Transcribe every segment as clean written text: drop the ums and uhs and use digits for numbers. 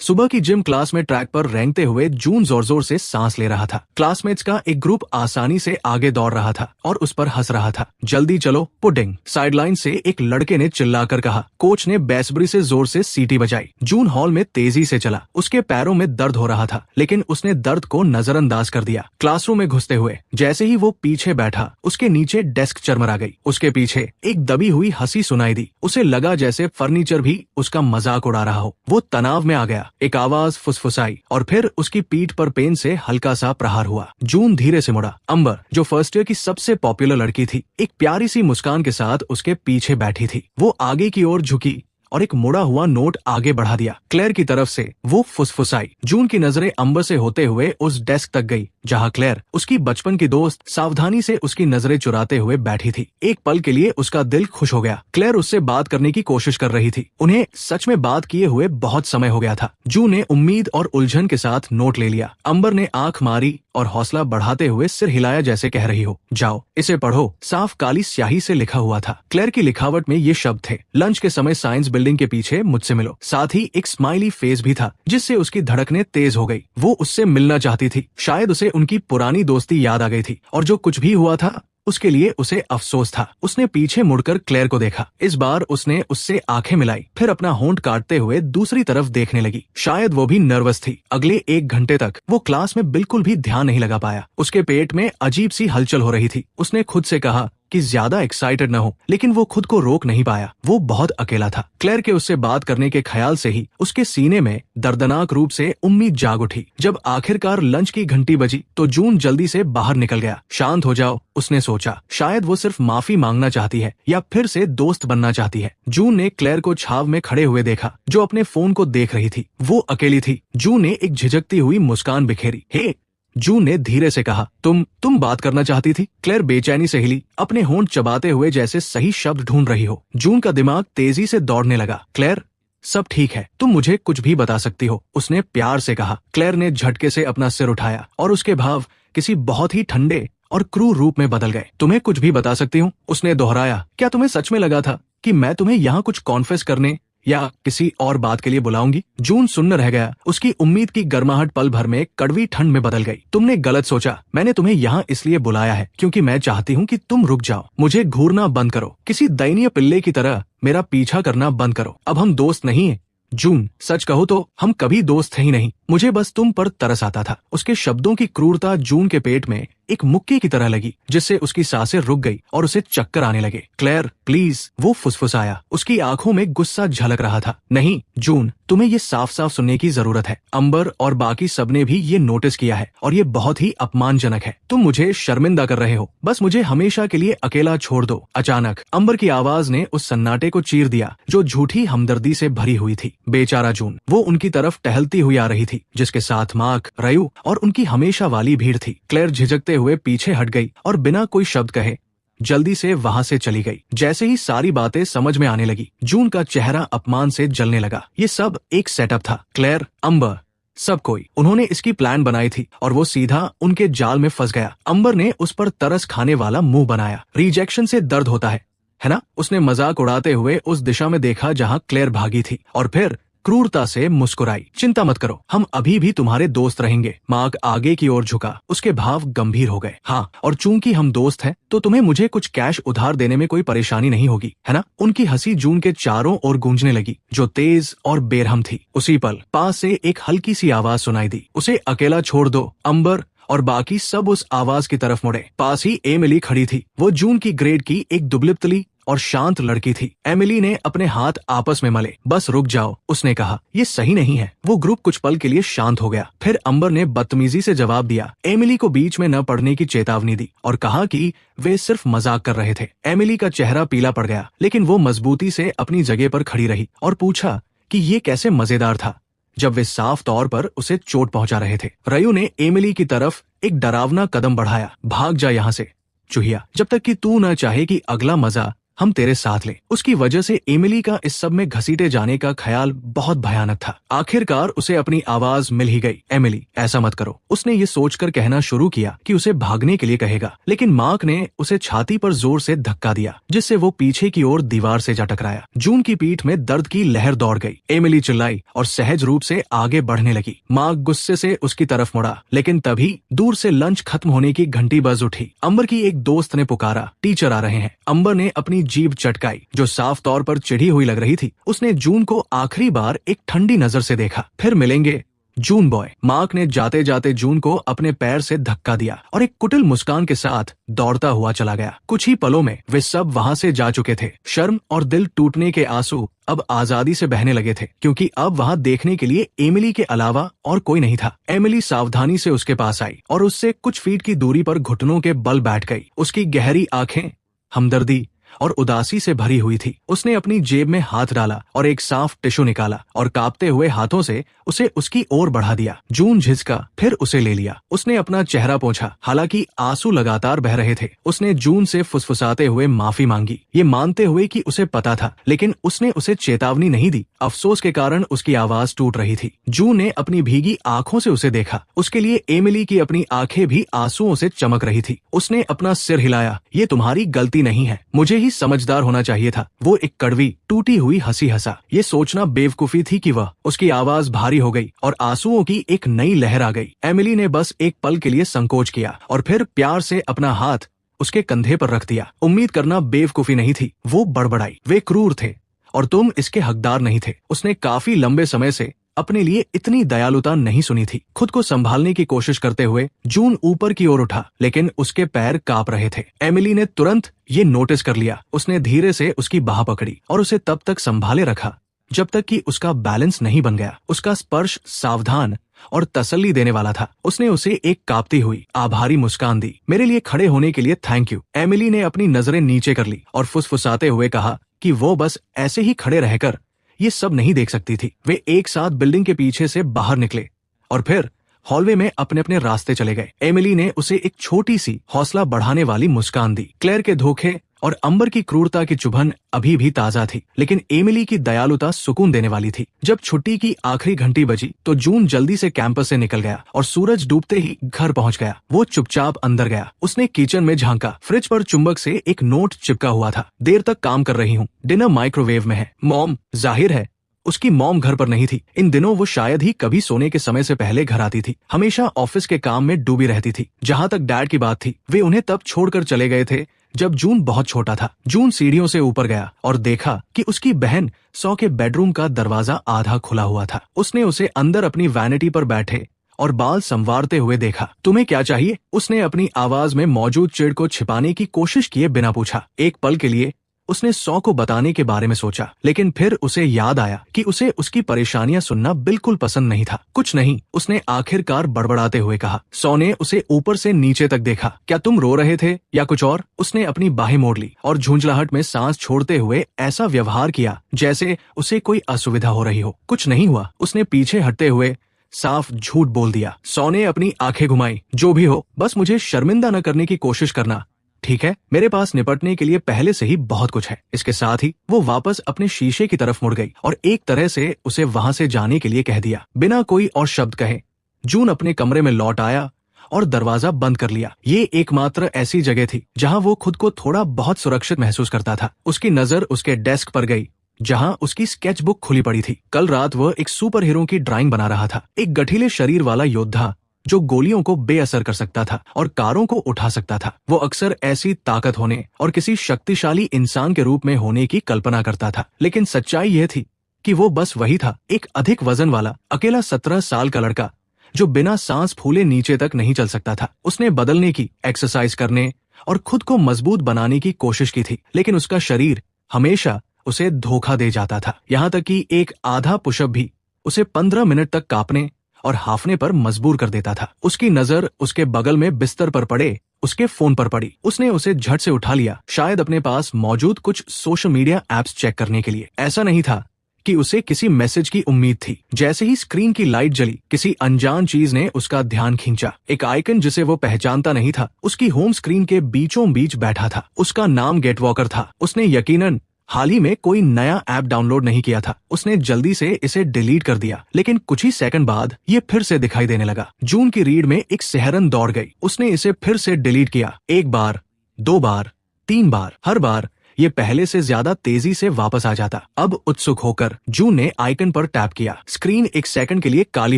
सुबह की gym class में ट्रैक पर रेंगते हुए जून जोर जोर से सांस ले रहा था। क्लासमेट्स का एक ग्रुप आसानी से आगे दौड़ रहा था और उस पर हंस रहा था। जल्दी चलो पुडिंग, साइडलाइन से एक लड़के ने चिल्लाकर कहा। कोच ने बेसब्री से जोर से सीटी बजाई। जून हॉल में तेजी से चला। उसके पैरों में दर्द हो रहा था, लेकिन उसने दर्द को नजरअंदाज कर दिया। क्लासरूम में घुसते हुए जैसे ही वो पीछे बैठा, उसके नीचे डेस्क चरमरा गई। उसके पीछे एक दबी हुई हंसी सुनाई दी। उसे लगा जैसे फर्नीचर भी उसका मजाक उड़ा रहा हो। वो तनाव में आ गया। एक आवाज फुसफुसाई और फिर उसकी पीठ पर पेन से हल्का सा प्रहार हुआ। जून धीरे से मुड़ा। अंबर, जो फर्स्ट ईयर की सबसे पॉपुलर लड़की थी, एक प्यारी सी मुस्कान के साथ उसके पीछे बैठी थी। वो आगे की ओर झुकी और एक मुड़ा हुआ नोट आगे बढ़ा दिया। क्लेयर की तरफ से वो फुसफुसाई। जून की नजरें अंबर से होते हुए उस डेस्क तक गई जहां क्लेयर, उसकी बचपन की दोस्त, सावधानी से उसकी नजरें चुराते हुए बैठी थी। एक पल के लिए उसका दिल खुश हो गया। क्लेयर उससे बात करने की कोशिश कर रही थी। उन्हें सच में बात किए हुए बहुत समय हो गया था। जून ने उम्मीद और उलझन के साथ नोट ले लिया। अंबर ने आंख मारी और हौसला बढ़ाते हुए सिर हिलाया जैसे कह रही हो, जाओ इसे पढ़ो। साफ काली स्याही से लिखा हुआ था। क्लेयर की लिखावट में ये शब्द थे। लंच के समय साइंस बिल्डिंग के पीछे मुझसे मिलो। साथ ही एक स्माइली फेस भी था जिससे उसकी धड़कनें तेज हो गई। वो उससे मिलना चाहती थी। शायद उसे उनकी पुरानी दोस्ती याद आ गई थी और जो कुछ भी हुआ था उसके लिए उसे अफसोस था। उसने पीछे मुड़कर क्लेयर को देखा। इस बार उसने उससे आंखें मिलाई, फिर अपना होंठ काटते हुए दूसरी तरफ देखने लगी। शायद वो भी नर्वस थी। अगले 1 घंटे तक वो क्लास में बिल्कुल भी ध्यान नहीं लगा पाया। उसके पेट में अजीब सी हलचल हो रही थी। उसने खुद से कहा कि ज्यादा एक्साइटेड न हो, लेकिन वो खुद को रोक नहीं पाया। वो बहुत अकेला था। क्लेयर के उससे बात करने के ख्याल से ही उसके सीने में दर्दनाक रूप से उम्मीद जाग उठी। जब आखिरकार लंच की घंटी बजी तो जून जल्दी से बाहर निकल गया। शांत हो जाओ, उसने सोचा। शायद वो सिर्फ माफी मांगना चाहती है या फिर से दोस्त बनना चाहती है। जून ने क्लेयर को छाव में खड़े हुए देखा, जो अपने फोन को देख रही थी। वो अकेली थी। जून ने एक झिझकती हुई मुस्कान बिखेरी। हे, जून ने धीरे से कहा, तुम बात करना चाहती थी? क्लेयर बेचैनी से हिली, अपने होंठ चबाते हुए जैसे सही शब्द ढूंढ रही हो। जून का दिमाग तेजी से दौड़ने लगा। क्लेयर, सब ठीक है, तुम मुझे कुछ भी बता सकती हो, उसने प्यार से कहा। क्लेयर ने झटके से अपना सिर उठाया और उसके भाव किसी बहुत ही ठंडे और क्रूर रूप में बदल गए। तुम्हें कुछ भी बता सकती हूँ, उसने दोहराया। क्या तुम्हें सच में लगा था कि मैं तुम्हें यहाँ कुछ कॉन्फेस करने या किसी और बात के लिए बुलाऊंगी? जून सुन्न रह गया। उसकी उम्मीद की गर्माहट पल भर में कड़वी ठंड में बदल गई। तुमने गलत सोचा। मैंने तुम्हें यहाँ इसलिए बुलाया है क्योंकि मैं चाहती हूँ कि तुम रुक जाओ। मुझे घूरना बंद करो। किसी दयनीय पिल्ले की तरह मेरा पीछा करना बंद करो। अब हम दोस्त नहीं हैं। जून, सच कहो तो हम कभी दोस्त थे ही नहीं। मुझे बस तुम पर तरस आता था। उसके शब्दों की क्रूरता जून के पेट में एक मुक्के की तरह लगी, जिससे उसकी सांसें रुक गई और उसे चक्कर आने लगे। क्लेयर, प्लीज, वो फुसफुसाया। उसकी आंखों में गुस्सा झलक रहा था। नहीं जून, तुम्हें ये साफ साफ सुनने की जरूरत है। अंबर और बाकी सबने भी ये नोटिस किया है और ये बहुत ही अपमानजनक है। तुम मुझे शर्मिंदा कर रहे हो। बस मुझे हमेशा के लिए अकेला छोड़ दो। अचानक अंबर की आवाज ने उस सन्नाटे को चीर दिया जो झूठी हमदर्दी से भरी हुई थी। बेचारा जून, वो उनकी तरफ टहलती हुई आ रही थी, जिसके साथ मार्क, रयू और उनकी हमेशा वाली भीड़ थी। क्लेयर झिझकते हुए पीछे हट गई और बिना कोई शब्द कहे जल्दी से वहां से चली गई। जैसे ही सारी बातें समझ में आने लगी, जून का चेहरा अपमान से जलने लगा। ये सब एक सेटअप था। क्लेयर, अंबर, सब कोई, उन्होंने इसकी प्लान बनाई थी और वो सीधा उनके जाल में फंस गया। अंबर ने उस पर तरस खाने वाला मुंह बनाया। रिजेक्शन से दर्द होता है ना? उसने मजाक उड़ाते हुए उस दिशा में देखा जहां क्लेयर भागी थी और फिर क्रूरता से मुस्कुराई। चिंता मत करो, हम अभी भी तुम्हारे दोस्त रहेंगे। मार्क आगे की ओर झुका। उसके भाव गंभीर हो गए। हाँ, और चूंकि हम दोस्त हैं तो तुम्हें मुझे कुछ कैश उधार देने में कोई परेशानी नहीं होगी, है ना? उनकी हंसी जून के चारों ओर गूंजने लगी, जो तेज और बेरहम थी। उसी पल पास से एक हल्की सी आवाज सुनाई दी, उसे अकेला छोड़ दो। अंबर और बाकी सब उस आवाज की तरफ मुड़े। पास ही एमिली खड़ी थी। वो जून की ग्रेड की एक दुबलिपतली और शांत लड़की थी। एमिली ने अपने हाथ आपस में मले। बस रुक जाओ, उसने कहा, ये सही नहीं है। वो ग्रुप कुछ पल के लिए शांत हो गया। फिर अंबर ने बदतमीजी से जवाब दिया। एमिली को बीच में न पड़ने की चेतावनी दी और कहा कि वे सिर्फ मजाक कर रहे थे। एमिली का चेहरा पीला पड़ गया, लेकिन वो मजबूती से अपनी जगह पर खड़ी रही और पूछा कि ये कैसे मजेदार था जब वे साफ तौर पर उसे चोट पहुंचा रहे थे। रयू ने एमिली की तरफ एक डरावना कदम बढ़ाया। भाग जा यहाँ से चूहिया, जब तक कि तू न चाहे कि अगला मजा हम तेरे साथ ले। उसकी वजह से एमिली का इस सब में घसीटे जाने का ख्याल बहुत भयानक था। आखिरकार उसे अपनी आवाज मिल ही गई। एमिली, ऐसा मत करो। उसने ये सोचकर कहना शुरू किया कि उसे भागने के लिए कहेगा, लेकिन मार्क ने उसे छाती पर जोर से धक्का दिया, जिससे वो पीछे की ओर दीवार से जा टकराया। जून की पीठ में दर्द की लहर दौड़ गई। एमिली चिल्लाई और सहज रूप से आगे बढ़ने लगी। मार्क गुस्से से उसकी तरफ मुड़ा, लेकिन तभी दूर से लंच खत्म होने की घंटी बज उठी। अंबर की एक दोस्त ने पुकारा, टीचर आ रहे हैं। अंबर ने अपनी जीभ चटकाई, जो साफ तौर पर चिढ़ी हुई लग रही थी। उसने जून को आखिरी बार एक ठंडी नजर से देखा। फिर मिलेंगे जून बॉय। मार्क ने जाते जाते जून को अपने पैर से धक्का दिया और एक कुटिल मुस्कान के साथ दौड़ता हुआ चला गया। कुछ ही पलों में वे सब वहां से जा चुके थे। शर्म और दिल टूटने के आंसू अब आजादी से बहने लगे थे, क्योंकि अब वहां देखने के लिए एमिली के अलावा और कोई नहीं था। एमिली सावधानी से उसके पास आई और उससे कुछ फीट की दूरी पर घुटनों के बल बैठ गई। उसकी गहरी आंखें हमदर्दी और उदासी से भरी हुई थी। उसने अपनी जेब में हाथ डाला और एक साफ टिश्यू निकाला और कांपते हुए हाथों से उसे उसकी ओर बढ़ा दिया। जून झिझका, फिर उसे ले लिया। उसने अपना चेहरा पोंछा, हालांकि आंसू लगातार बह रहे थे। उसने जून से फुसफुसाते हुए माफी मांगी, ये मानते हुए कि उसे पता था, लेकिन उसने उसे चेतावनी नहीं दी। अफसोस के कारण उसकी आवाज टूट रही थी। जून ने अपनी भीगी आंखों से उसे देखा। उसके लिए एमिली की अपनी आंखें भी आंसुओं से चमक रही थी। उसने अपना सिर हिलाया, ये तुम्हारी गलती नहीं है, मुझे ही समझदार होना चाहिए था। वो एक कड़वी टूटी हुई हंसी हंसा। ये सोचना बेवकूफी थी कि वह। उसकी आवाज भारी हो गई और आंसुओं की एक नई लहर आ गई। एमिली ने बस एक पल के लिए संकोच किया और फिर प्यार से अपना हाथ उसके कंधे पर रख दिया। उम्मीद करना बेवकूफी नहीं थी, वो बड़बड़ाई, वे क्रूर थे और तुम इसके हकदार नहीं थे। उसने काफी लंबे समय से अपने लिए इतनी दयालुता नहीं सुनी थी। खुद को संभालने की कोशिश करते हुए जून ऊपर की ओर उठा, लेकिन उसके पैर कांप रहे थे। एमिली ने तुरंत ये नोटिस कर लिया। उसने धीरे से उसकी बाह पकड़ी और उसे तब तक संभाले रखा जब तक कि उसका बैलेंस नहीं बन गया। उसका स्पर्श सावधान और तसल्ली देने वाला था। उसने उसे एक कांपती हुई आभारी मुस्कान दी। मेरे लिए खड़े होने के लिए थैंक यू। एमिली ने अपनी नजरें नीचे कर ली और फुसफुसाते हुए कहा कि वो बस ऐसे ही खड़े रहकर ये सब नहीं देख सकती थी। वे एक साथ बिल्डिंग के पीछे से बाहर निकले और फिर हॉलवे में अपने अपने रास्ते चले गए। एमिली ने उसे एक छोटी सी हौसला बढ़ाने वाली मुस्कान दी। क्लेयर के धोखे और अंबर की क्रूरता की चुभन अभी भी ताजा थी, लेकिन एमिली की दयालुता सुकून देने वाली थी। जब छुट्टी की आखिरी घंटी बजी तो जून जल्दी से कैंपस से निकल गया और सूरज डूबते ही घर पहुंच गया। वो चुपचाप अंदर गया। उसने किचन में झांका। फ्रिज पर चुंबक से एक नोट चिपका हुआ था, देर तक काम कर रही हूँ, डिनर माइक्रोवेव में है। मॉम, जाहिर है उसकी मॉम घर पर नहीं थी। इन दिनों वो शायद ही कभी सोने के समय से पहले घर आती थी। हमेशा ऑफिस के काम में डूबी रहती थी। जहाँ तक डैड की बात थी, वे उन्हें तब छोड़कर चले गए थे जब जून बहुत छोटा था। जून सीढ़ियों से ऊपर गया और देखा कि उसकी बहन सौ के बेडरूम का दरवाजा आधा खुला हुआ था। उसने उसे अंदर अपनी वैनिटी पर बैठे और बाल संवारते हुए देखा। तुम्हें क्या चाहिए? उसने अपनी आवाज में मौजूद चिढ़ को छिपाने की कोशिश किए बिना पूछा। एक पल के लिए उसने सौ को बताने के बारे में सोचा, लेकिन फिर उसे याद आया कि उसे उसकी परेशानियां सुनना बिल्कुल पसंद नहीं था। कुछ नहीं, उसने आखिरकार बड़बड़ाते हुए कहा। सौ ने उसे ऊपर से नीचे तक देखा। क्या तुम रो रहे थे या कुछ और? उसने अपनी बाहें मोड़ ली और झुंझलाहट में सांस छोड़ते हुए ऐसा व्यवहार किया जैसे उसे कोई असुविधा हो रही हो। कुछ नहीं हुआ, उसने पीछे हटते हुए साफ झूठ बोल दिया। सौ ने अपनी आंखें घुमाई। जो भी हो, बस मुझे शर्मिंदा न करने की कोशिश करना, ठीक है? मेरे पास निपटने के लिए पहले से ही बहुत कुछ है। इसके साथ ही वो वापस अपने शीशे की तरफ मुड़ गई और एक तरह से उसे वहां से जाने के लिए कह दिया, बिना कोई और शब्द कहे। जून अपने कमरे में लौट आया और दरवाजा बंद कर लिया। ये एकमात्र ऐसी जगह थी जहां वो खुद को थोड़ा बहुत सुरक्षित महसूस करता था। उसकी नजर उसके डेस्क पर गई, जहां उसकी स्केच बुक खुली पड़ी थी। कल रात वह एक सुपर हीरो की ड्राइंग बना रहा था। एक गठीले शरीर वाला योद्धा जो गोलियों को बेअसर कर सकता था और कारों को उठा सकता था। वो अक्सर ऐसी ताकत होने और किसी शक्तिशाली इंसान के रूप में होने की कल्पना करता था, लेकिन सच्चाई यह थी कि वो बस वही था, एक अधिक वजन वाला अकेला 17 साल का लड़का जो बिना सांस फूले नीचे तक नहीं चल सकता था। उसने बदलने की, एक्सरसाइज करने और खुद को मजबूत बनाने की कोशिश की थी, लेकिन उसका शरीर हमेशा उसे धोखा दे जाता था। यहाँ तक कि एक आधा पुशअप भी उसे 15 मिनट तक कांपने और हाफने पर मजबूर कर देता था। उसकी नजर उसके बगल में बिस्तर पर पड़े उसके फोन पर पड़ी। उसने उसे झट से उठा लिया, शायद अपने पास मौजूद कुछ सोशल मीडिया एप्स चेक करने के लिए। ऐसा नहीं था कि उसे किसी मैसेज की उम्मीद थी। जैसे ही स्क्रीन की लाइट जली, किसी अनजान चीज ने उसका ध्यान खींचा। एक आइकन जिसे वो पहचानता नहीं था उसकी होम स्क्रीन के बीचों बीच बैठा था। उसका नाम गेटवॉकर था। उसने यकीनन हाल ही में कोई नया ऐप डाउनलोड नहीं किया था। उसने जल्दी से इसे डिलीट कर दिया, लेकिन कुछ ही सेकंड बाद ये फिर से दिखाई देने लगा। जून की रीड में एक सिहरन दौड़ गई। उसने इसे फिर से डिलीट किया, 1 बार, 2 बार, 3 बार। हर बार ये पहले से ज्यादा तेजी से वापस आ जाता। अब उत्सुक होकर जून ने आइकन पर टैप किया। स्क्रीन एक सेकंड के लिए काली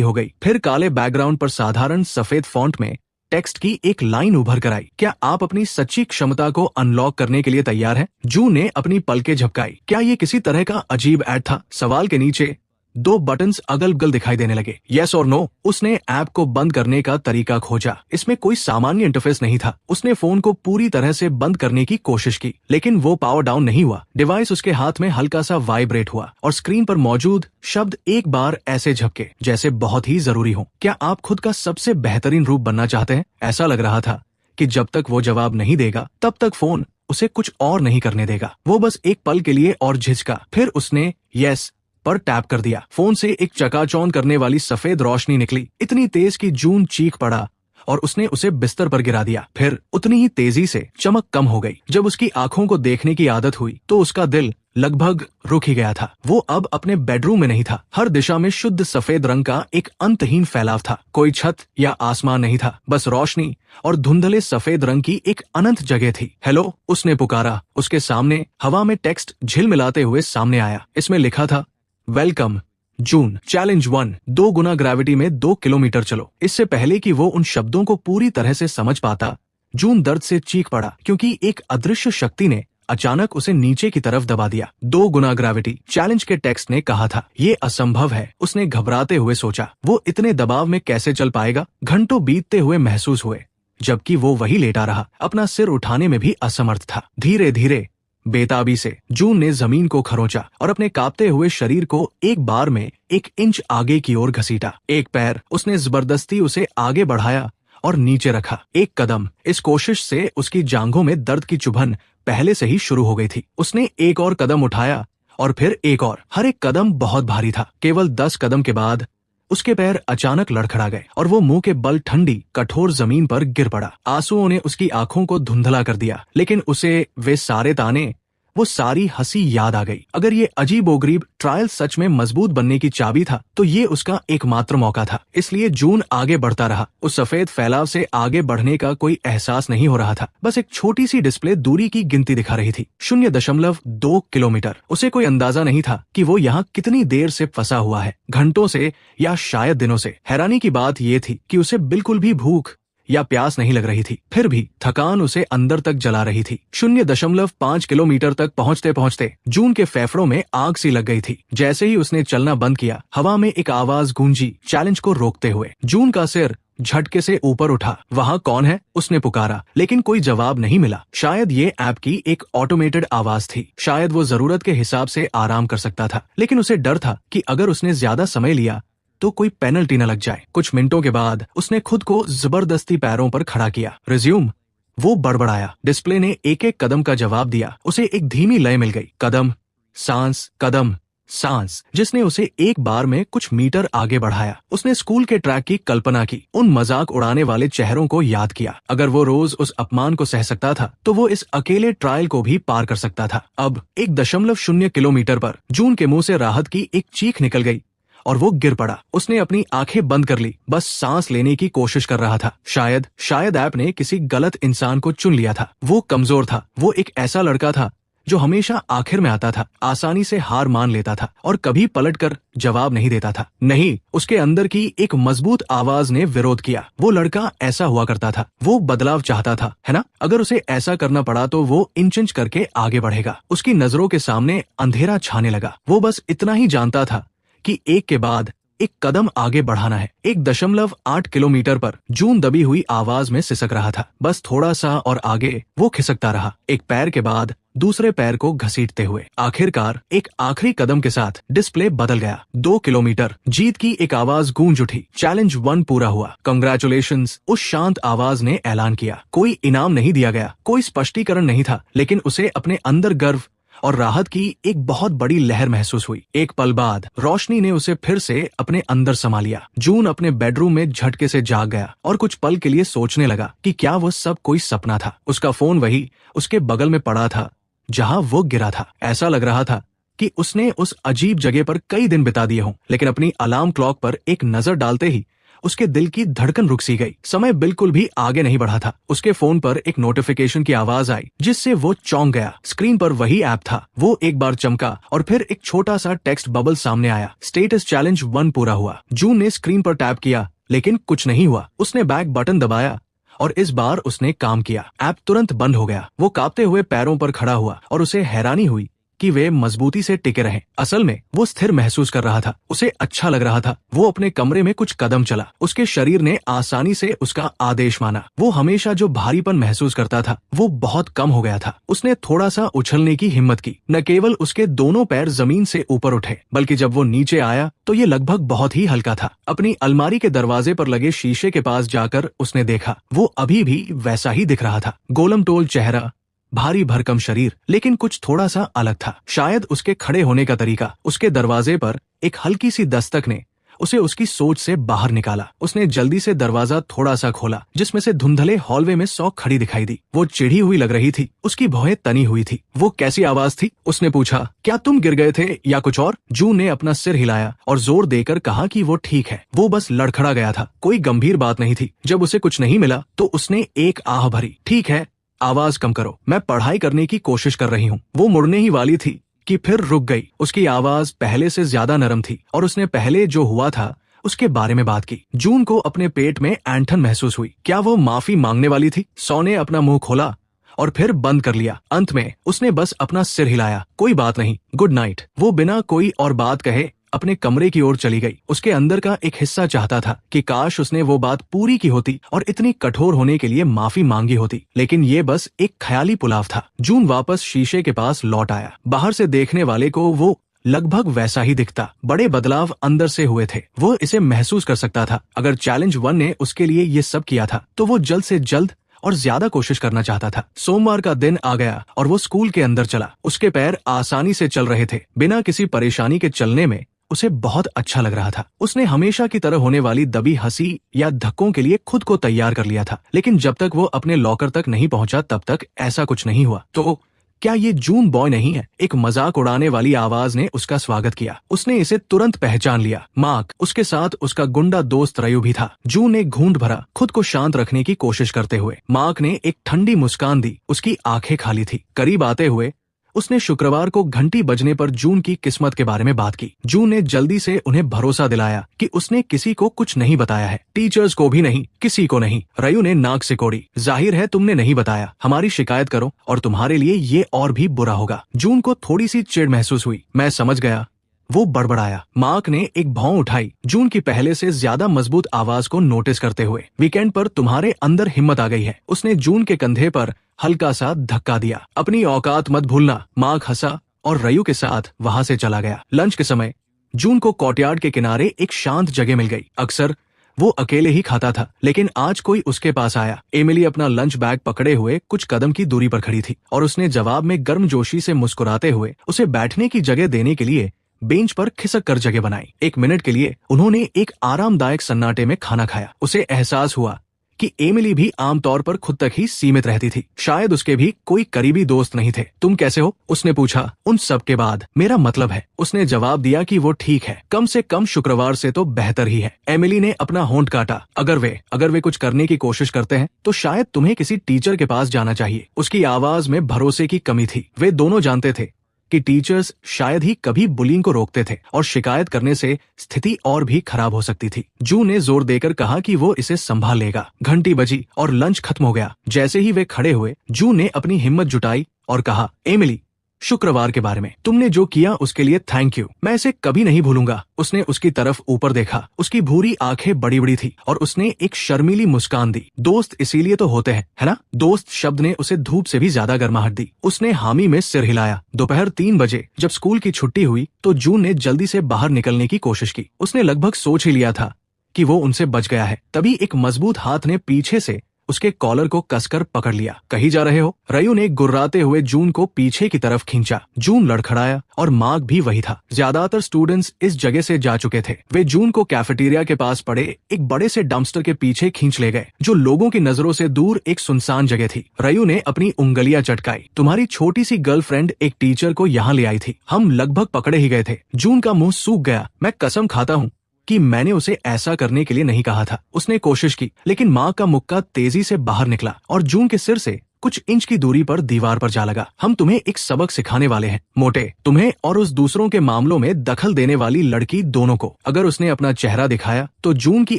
हो गई, फिर काले बैकग्राउंड पर साधारण सफेद फॉन्ट में टेक्स्ट की एक लाइन उभर कर आई। क्या आप अपनी सच्ची क्षमता को अनलॉक करने के लिए तैयार हैं? जून ने अपनी पलकें झपकाई। क्या ये किसी तरह का अजीब ऐड था? सवाल के नीचे 2 बटन्स अगल बगल दिखाई देने लगे, यस और नो। उसने ऐप को बंद करने का तरीका खोजा। इसमें कोई सामान्य इंटरफेस नहीं था। उसने फोन को पूरी तरह से बंद करने की कोशिश की, लेकिन वो पावर डाउन नहीं हुआ। डिवाइस उसके हाथ में हल्का सा वाइब्रेट हुआ और स्क्रीन पर मौजूद शब्द एक बार ऐसे झपके जैसे बहुत ही जरूरी हो। क्या आप खुद का सबसे बेहतरीन रूप बनना चाहते हैं? ऐसा लग रहा था कि जब तक वो जवाब नहीं देगा तब तक फोन उसे कुछ और नहीं करने देगा। वो बस एक पल के लिए और झिझका, फिर उसने यस पर टैप कर दिया। फोन से एक चकाचौंध करने वाली सफेद रोशनी निकली, इतनी तेज कि जून चीख पड़ा और उसने उसे बिस्तर पर गिरा दिया। फिर उतनी ही तेजी से चमक कम हो गई। जब उसकी आंखों को देखने की आदत हुई तो उसका दिल लगभग रुक ही गया था। वो अब अपने बेडरूम में नहीं था। हर दिशा में शुद्ध सफेद रंग का एक अंतहीन फैलाव था। कोई छत या आसमान नहीं था, बस रोशनी और धुंधले सफेद रंग की एक अनंत जगह थी। हेलो, उसने पुकारा। उसके सामने हवा में टेक्स्ट झिलमिलाते हुए सामने आया। इसमें लिखा था, वेलकम जून, चैलेंज 1, 2 गुना ग्रेविटी में 2 किलोमीटर चलो। इससे पहले कि वो उन शब्दों को पूरी तरह से समझ पाता, जून दर्द से चीख पड़ा, क्योंकि एक अदृश्य शक्ति ने अचानक उसे नीचे की तरफ दबा दिया। 2 गुना ग्रेविटी, चैलेंज के टेक्स्ट ने कहा था। ये असंभव है, उसने घबराते हुए सोचा। वो इतने दबाव में कैसे चल पाएगा? घंटों बीतते हुए महसूस हुए, जबकि वो वही लेटा रहा, अपना सिर उठाने में भी असमर्थ था। धीरे धीरे बेताबी से जून ने जमीन को खरोंचा और अपने कांपते हुए शरीर को एक बार में 1 इंच आगे की ओर घसीटा। एक पैर उसने जबरदस्ती उसे आगे बढ़ाया और नीचे रखा। एक कदम, इस कोशिश से उसकी जांघों में दर्द की चुभन पहले से ही शुरू हो गई थी। उसने एक और कदम उठाया और फिर एक और। हर एक कदम बहुत भारी था। केवल 10 कदम के बाद उसके पैर अचानक लड़खड़ा गए और वो मुंह के बल ठंडी कठोर जमीन पर गिर पड़ा। आंसुओं ने उसकी आंखों को धुंधला कर दिया, लेकिन उसे वे सारे ताने, वो सारी हंसी याद आ गई। अगर ये अजीबोगरीब ट्रायल सच में मजबूत बनने की चाबी था तो ये उसका एकमात्र मौका था। इसलिए जून आगे बढ़ता रहा। उस सफेद फैलाव से आगे बढ़ने का कोई एहसास नहीं हो रहा था। बस एक छोटी सी डिस्प्ले दूरी की गिनती दिखा रही थी, 0.2 किलोमीटर। उसे कोई अंदाजा नहीं था कि वो यहाँ कितनी देर से फंसा हुआ है, घंटों से या शायद दिनों से। हैरानी की बात ये थी कि उसे बिल्कुल भी भूख या प्यास नहीं लग रही थी, फिर भी थकान उसे अंदर तक जला रही थी। 0.5 किलोमीटर तक पहुंचते पहुंचते जून के फेफड़ों में आग सी लग गई थी। जैसे ही उसने चलना बंद किया, हवा में एक आवाज गूंजी, चैलेंज को रोकते हुए। जून का सिर झटके से ऊपर उठा। वहाँ कौन है? उसने पुकारा, लेकिन कोई जवाब नहीं मिला। शायद ये ऐप की एक ऑटोमेटेड आवाज थी। शायद वो जरूरत के हिसाब से आराम कर सकता था, लेकिन उसे डर था कि अगर उसने ज्यादा समय लिया तो कोई पेनल्टी न लग जाए। कुछ मिनटों के बाद उसने खुद को जबरदस्ती पैरों पर खड़ा किया। रिज्यूम, वो बड़बड़ाया। डिस्प्ले ने एक एक कदम का जवाब दिया। उसे एक धीमी लय मिल गई, कदम सांस कदम सांस, जिसने उसे एक बार में कुछ मीटर आगे बढ़ाया। उसने स्कूल के ट्रैक की कल्पना की, उन मजाक उड़ाने वाले चेहरों को याद किया। अगर वो रोज उस अपमान को सह सकता था तो वो इस अकेले ट्रायल को भी पार कर सकता था। अब 1.0 किलोमीटर पर जून के मुंह से राहत की एक चीख निकल गई और वो गिर पड़ा। उसने अपनी आंखें बंद कर ली, बस सांस लेने की कोशिश कर रहा था। शायद ऐप ने किसी गलत इंसान को चुन लिया था। वो कमजोर था। वो एक ऐसा लड़का था जो हमेशा आखिर में आता था, आसानी से हार मान लेता था और कभी पलटकर जवाब नहीं देता था। नहीं, उसके अंदर की एक मजबूत आवाज ने विरोध किया। वो लड़का ऐसा हुआ करता था। वो बदलाव चाहता था, है ना? अगर उसे ऐसा करना पड़ा तो वो इंच इंच करके आगे बढ़ेगा। उसकी नजरों के सामने अंधेरा छाने लगा। वो बस इतना ही जानता था कि एक के बाद एक कदम आगे बढ़ाना है। 1.8 किलोमीटर पर जून दबी हुई आवाज में सिसक रहा था। बस थोड़ा सा और आगे वो खिसकता रहा, एक पैर के बाद दूसरे पैर को घसीटते हुए। आखिरकार एक आखिरी कदम के साथ डिस्प्ले बदल गया। 2 किलोमीटर। जीत की एक आवाज गूंज उठी। चैलेंज 1 पूरा हुआ। कांग्रेचुलेशंस, उस शांत आवाज ने ऐलान किया। कोई इनाम नहीं दिया गया, कोई स्पष्टीकरण नहीं था, लेकिन उसे अपने अंदर गर्व और राहत की एक बहुत बड़ी लहर महसूस हुई। एक पल बाद रोशनी ने उसे फिर से अपने अंदर समा लिया। जून अपने बेडरूम में झटके से जाग गया और कुछ पल के लिए सोचने लगा कि क्या वो सब कोई सपना था। उसका फोन वही उसके बगल में पड़ा था जहां वो गिरा था। ऐसा लग रहा था कि उसने उस अजीब जगह पर कई दिन बिता दिए हों। लेकिन अपनी अलार्म क्लॉक पर एक नजर डालते ही उसके दिल की धड़कन रुक सी गई। समय बिल्कुल भी आगे नहीं बढ़ा था। उसके फोन पर एक नोटिफिकेशन की आवाज आई जिससे वो चौंक गया। स्क्रीन पर वही ऐप था। वो एक बार चमका और फिर एक छोटा सा टेक्स्ट बबल सामने आया। स्टेटस चैलेंज 1 पूरा हुआ। जून ने स्क्रीन पर टैप किया लेकिन कुछ नहीं हुआ। उसने बैक बटन दबाया और इस बार उसने काम किया। ऐप तुरंत बंद हो गया। वो कांपते हुए पैरों पर खड़ा हुआ और उसे हैरानी हुई कि वे मजबूती से टिके रहे। असल में वो स्थिर महसूस कर रहा था। उसे अच्छा लग रहा था। वो अपने कमरे में कुछ कदम चला। उसके शरीर ने आसानी से उसका आदेश माना। वो हमेशा जो भारीपन महसूस करता था वो बहुत कम हो गया था। उसने थोड़ा सा उछलने की हिम्मत की। न केवल उसके दोनों पैर जमीन से ऊपर उठे बल्कि जब वो नीचे आया तो ये लगभग बहुत ही हल्का था। अपनी अलमारी के दरवाजे पर लगे शीशे के पास जाकर उसने देखा वो अभी भी वैसा ही दिख रहा था। गोलमटोल चेहरा, भारी भरकम शरीर, लेकिन कुछ थोड़ा सा अलग था। शायद उसके खड़े होने का तरीका। उसके दरवाजे पर एक हल्की सी दस्तक ने उसे उसकी सोच से बाहर निकाला। उसने जल्दी से दरवाजा थोड़ा सा खोला जिसमें से धुंधले हॉलवे में सौ खड़ी दिखाई दी। वो चिढ़ी हुई लग रही थी। उसकी भौहें तनी हुई थी। वो कैसी आवाज थी? उसने पूछा। क्या तुम गिर गए थे या कुछ और? जून ने अपना सिर हिलाया और जोर देकर कहा कि वो ठीक है। वो बस लड़खड़ा गया था। कोई गंभीर बात नहीं थी। जब उसे कुछ नहीं मिला तो उसने एक आह भरी। ठीक है, आवाज कम करो, मैं पढ़ाई करने की कोशिश कर रही हूँ। वो मुड़ने ही वाली थी कि फिर रुक गई। उसकी आवाज पहले से ज्यादा नरम थी और उसने पहले जो हुआ था उसके बारे में बात की। जून को अपने पेट में ऐंठन महसूस हुई। क्या वो माफी मांगने वाली थी? सौ ने अपना मुंह खोला और फिर बंद कर लिया। अंत में उसने बस अपना सिर हिलाया। कोई बात नहीं, गुड नाइट। वो बिना कोई और बात कहे अपने कमरे की ओर चली गई। उसके अंदर का एक हिस्सा चाहता था कि काश उसने वो बात पूरी की होती और इतनी कठोर होने के लिए माफी मांगी होती, लेकिन ये बस एक ख्याली पुलाव था। जून वापस शीशे के पास लौट आया। बाहर से देखने वाले को वो लगभग वैसा ही दिखता। बड़े बदलाव अंदर से हुए थे। वो इसे महसूस कर सकता था। अगर चैलेंज 1 ने उसके लिए ये सब किया था तो वो जल्द से जल्द और ज्यादा कोशिश करना चाहता था। सोमवार का दिन आ गया और वो स्कूल के अंदर चला। उसके पैर आसानी से चल रहे थे। बिना किसी परेशानी के चलने में उसे बहुत अच्छा लग रहा था। उसने हमेशा की तरह होने वाली दबी हंसी या धक्कों के लिए खुद को तैयार कर लिया था। लेकिन जब तक वो अपने लॉकर तक नहीं पहुंचा तब तक ऐसा कुछ नहीं हुआ। तो क्या ये जून बॉय नहीं है? एक मजाक उड़ाने वाली आवाज ने उसका स्वागत किया। उसने इसे तुरंत पहचान लिया। मार्क, उसके साथ उसका गुंडा दोस्त रयू भी था। जून ने घूंट भरा, खुद को शांत रखने की कोशिश करते हुए। मार्क ने एक ठंडी मुस्कान दी। उसकी आंखें खाली थी। करीब आते हुए उसने शुक्रवार को घंटी बजने पर जून की किस्मत के बारे में बात की। जून ने जल्दी से उन्हें भरोसा दिलाया कि उसने किसी को कुछ नहीं बताया है, टीचर्स को भी नहीं, किसी को नहीं। रयू ने नाक सिकोड़ी। जाहिर है तुमने नहीं बताया। हमारी शिकायत करो और तुम्हारे लिए ये और भी बुरा होगा। जून को थोड़ी सी चिढ़ महसूस हुई। मैं समझ गया, वो बड़बड़ाया। मार्क ने एक भौं उठाई, जून की पहले से ज्यादा मजबूत आवाज को नोटिस करते हुए। वीकेंड पर तुम्हारे अंदर हिम्मत आ गई है। उसने जून के कंधे पर हल्का सा धक्का दिया। अपनी औकात मत भूलना। मार्क हंसा और रयू के साथ वहां से चला गया। लंच के समय जून को कोर्टयार्ड के किनारे एक शांत जगह मिल गई। अक्सर वो अकेले ही खाता था, लेकिन आज कोई उसके पास आया। एमिली अपना लंच बैग पकड़े हुए कुछ कदम की दूरी पर खड़ी थी और उसने जवाब में गर्मजोशी से मुस्कुराते हुए उसे बैठने की जगह देने के लिए बेंच पर खिसक कर जगह बनाई। 1 मिनट के लिए उन्होंने एक आरामदायक सन्नाटे में खाना खाया। उसे एहसास हुआ कि एमिली भी आमतौर पर खुद तक ही सीमित रहती थी। शायद उसके भी कोई करीबी दोस्त नहीं थे। तुम कैसे हो? उसने पूछा। उन सब के बाद मेरा मतलब है, उसने जवाब दिया कि वो ठीक है। कम से कम शुक्रवार से तो बेहतर ही है। एमिली ने अपना होंठ काटा। अगर वे कुछ करने की कोशिश करते हैं तो शायद तुम्हें किसी टीचर के पास जाना चाहिए। उसकी आवाज में भरोसे की कमी थी। वे दोनों जानते थे कि टीचर्स शायद ही कभी बुलिंग को रोकते थे और शिकायत करने से स्थिति और भी खराब हो सकती थी। जू ने जोर देकर कहा कि वो इसे संभाल लेगा। घंटी बजी और लंच खत्म हो गया। जैसे ही वे खड़े हुए, जू ने अपनी हिम्मत जुटाई और कहा, एमिली, शुक्रवार के बारे में तुमने जो किया उसके लिए थैंक यू। मैं इसे कभी नहीं भूलूंगा। उसने उसकी तरफ ऊपर देखा। उसकी भूरी आंखें बड़ी बड़ी थी और उसने एक शर्मीली मुस्कान दी। दोस्त इसीलिए तो होते हैं, है ना? दोस्त शब्द ने उसे धूप से भी ज्यादा गर्माहट दी। उसने हामी में सिर हिलाया। दोपहर 3 बजे जब स्कूल की छुट्टी हुई तो जून ने जल्दी से बाहर निकलने की कोशिश की। उसने लगभग सोच ही लिया था कि वो उनसे बच गया है। तभी एक मजबूत हाथ ने पीछे से उसके कॉलर को कसकर पकड़ लिया। कहीं जा रहे हो? रयू ने गुर्राते हुए जून को पीछे की तरफ खींचा। जून लड़खड़ाया और मार्क भी वही था। ज्यादातर स्टूडेंट्स इस जगह से जा चुके थे। वे जून को कैफेटेरिया के पास पड़े एक बड़े से डंपस्टर के पीछे खींच ले गए, जो लोगों की नजरों से दूर एक सुनसान जगह थी। रयू ने अपनी उंगलियां चटकाई। तुम्हारी छोटी सी गर्लफ्रेंड एक टीचर को यहाँ ले आई थी। हम लगभग पकड़े ही गए थे। जून का मुंह सूख गया। मैं कसम खाता हूँ कि मैंने उसे ऐसा करने के लिए नहीं कहा था। उसने कोशिश की, लेकिन माँ का मुक्का तेजी से बाहर निकला और जून के सिर से कुछ इंच की दूरी पर दीवार पर जा लगा। हम तुम्हें एक सबक सिखाने वाले हैं, मोटे, तुम्हें और उस दूसरों के मामलों में दखल देने वाली लड़की दोनों को। अगर उसने अपना चेहरा दिखाया तो जून की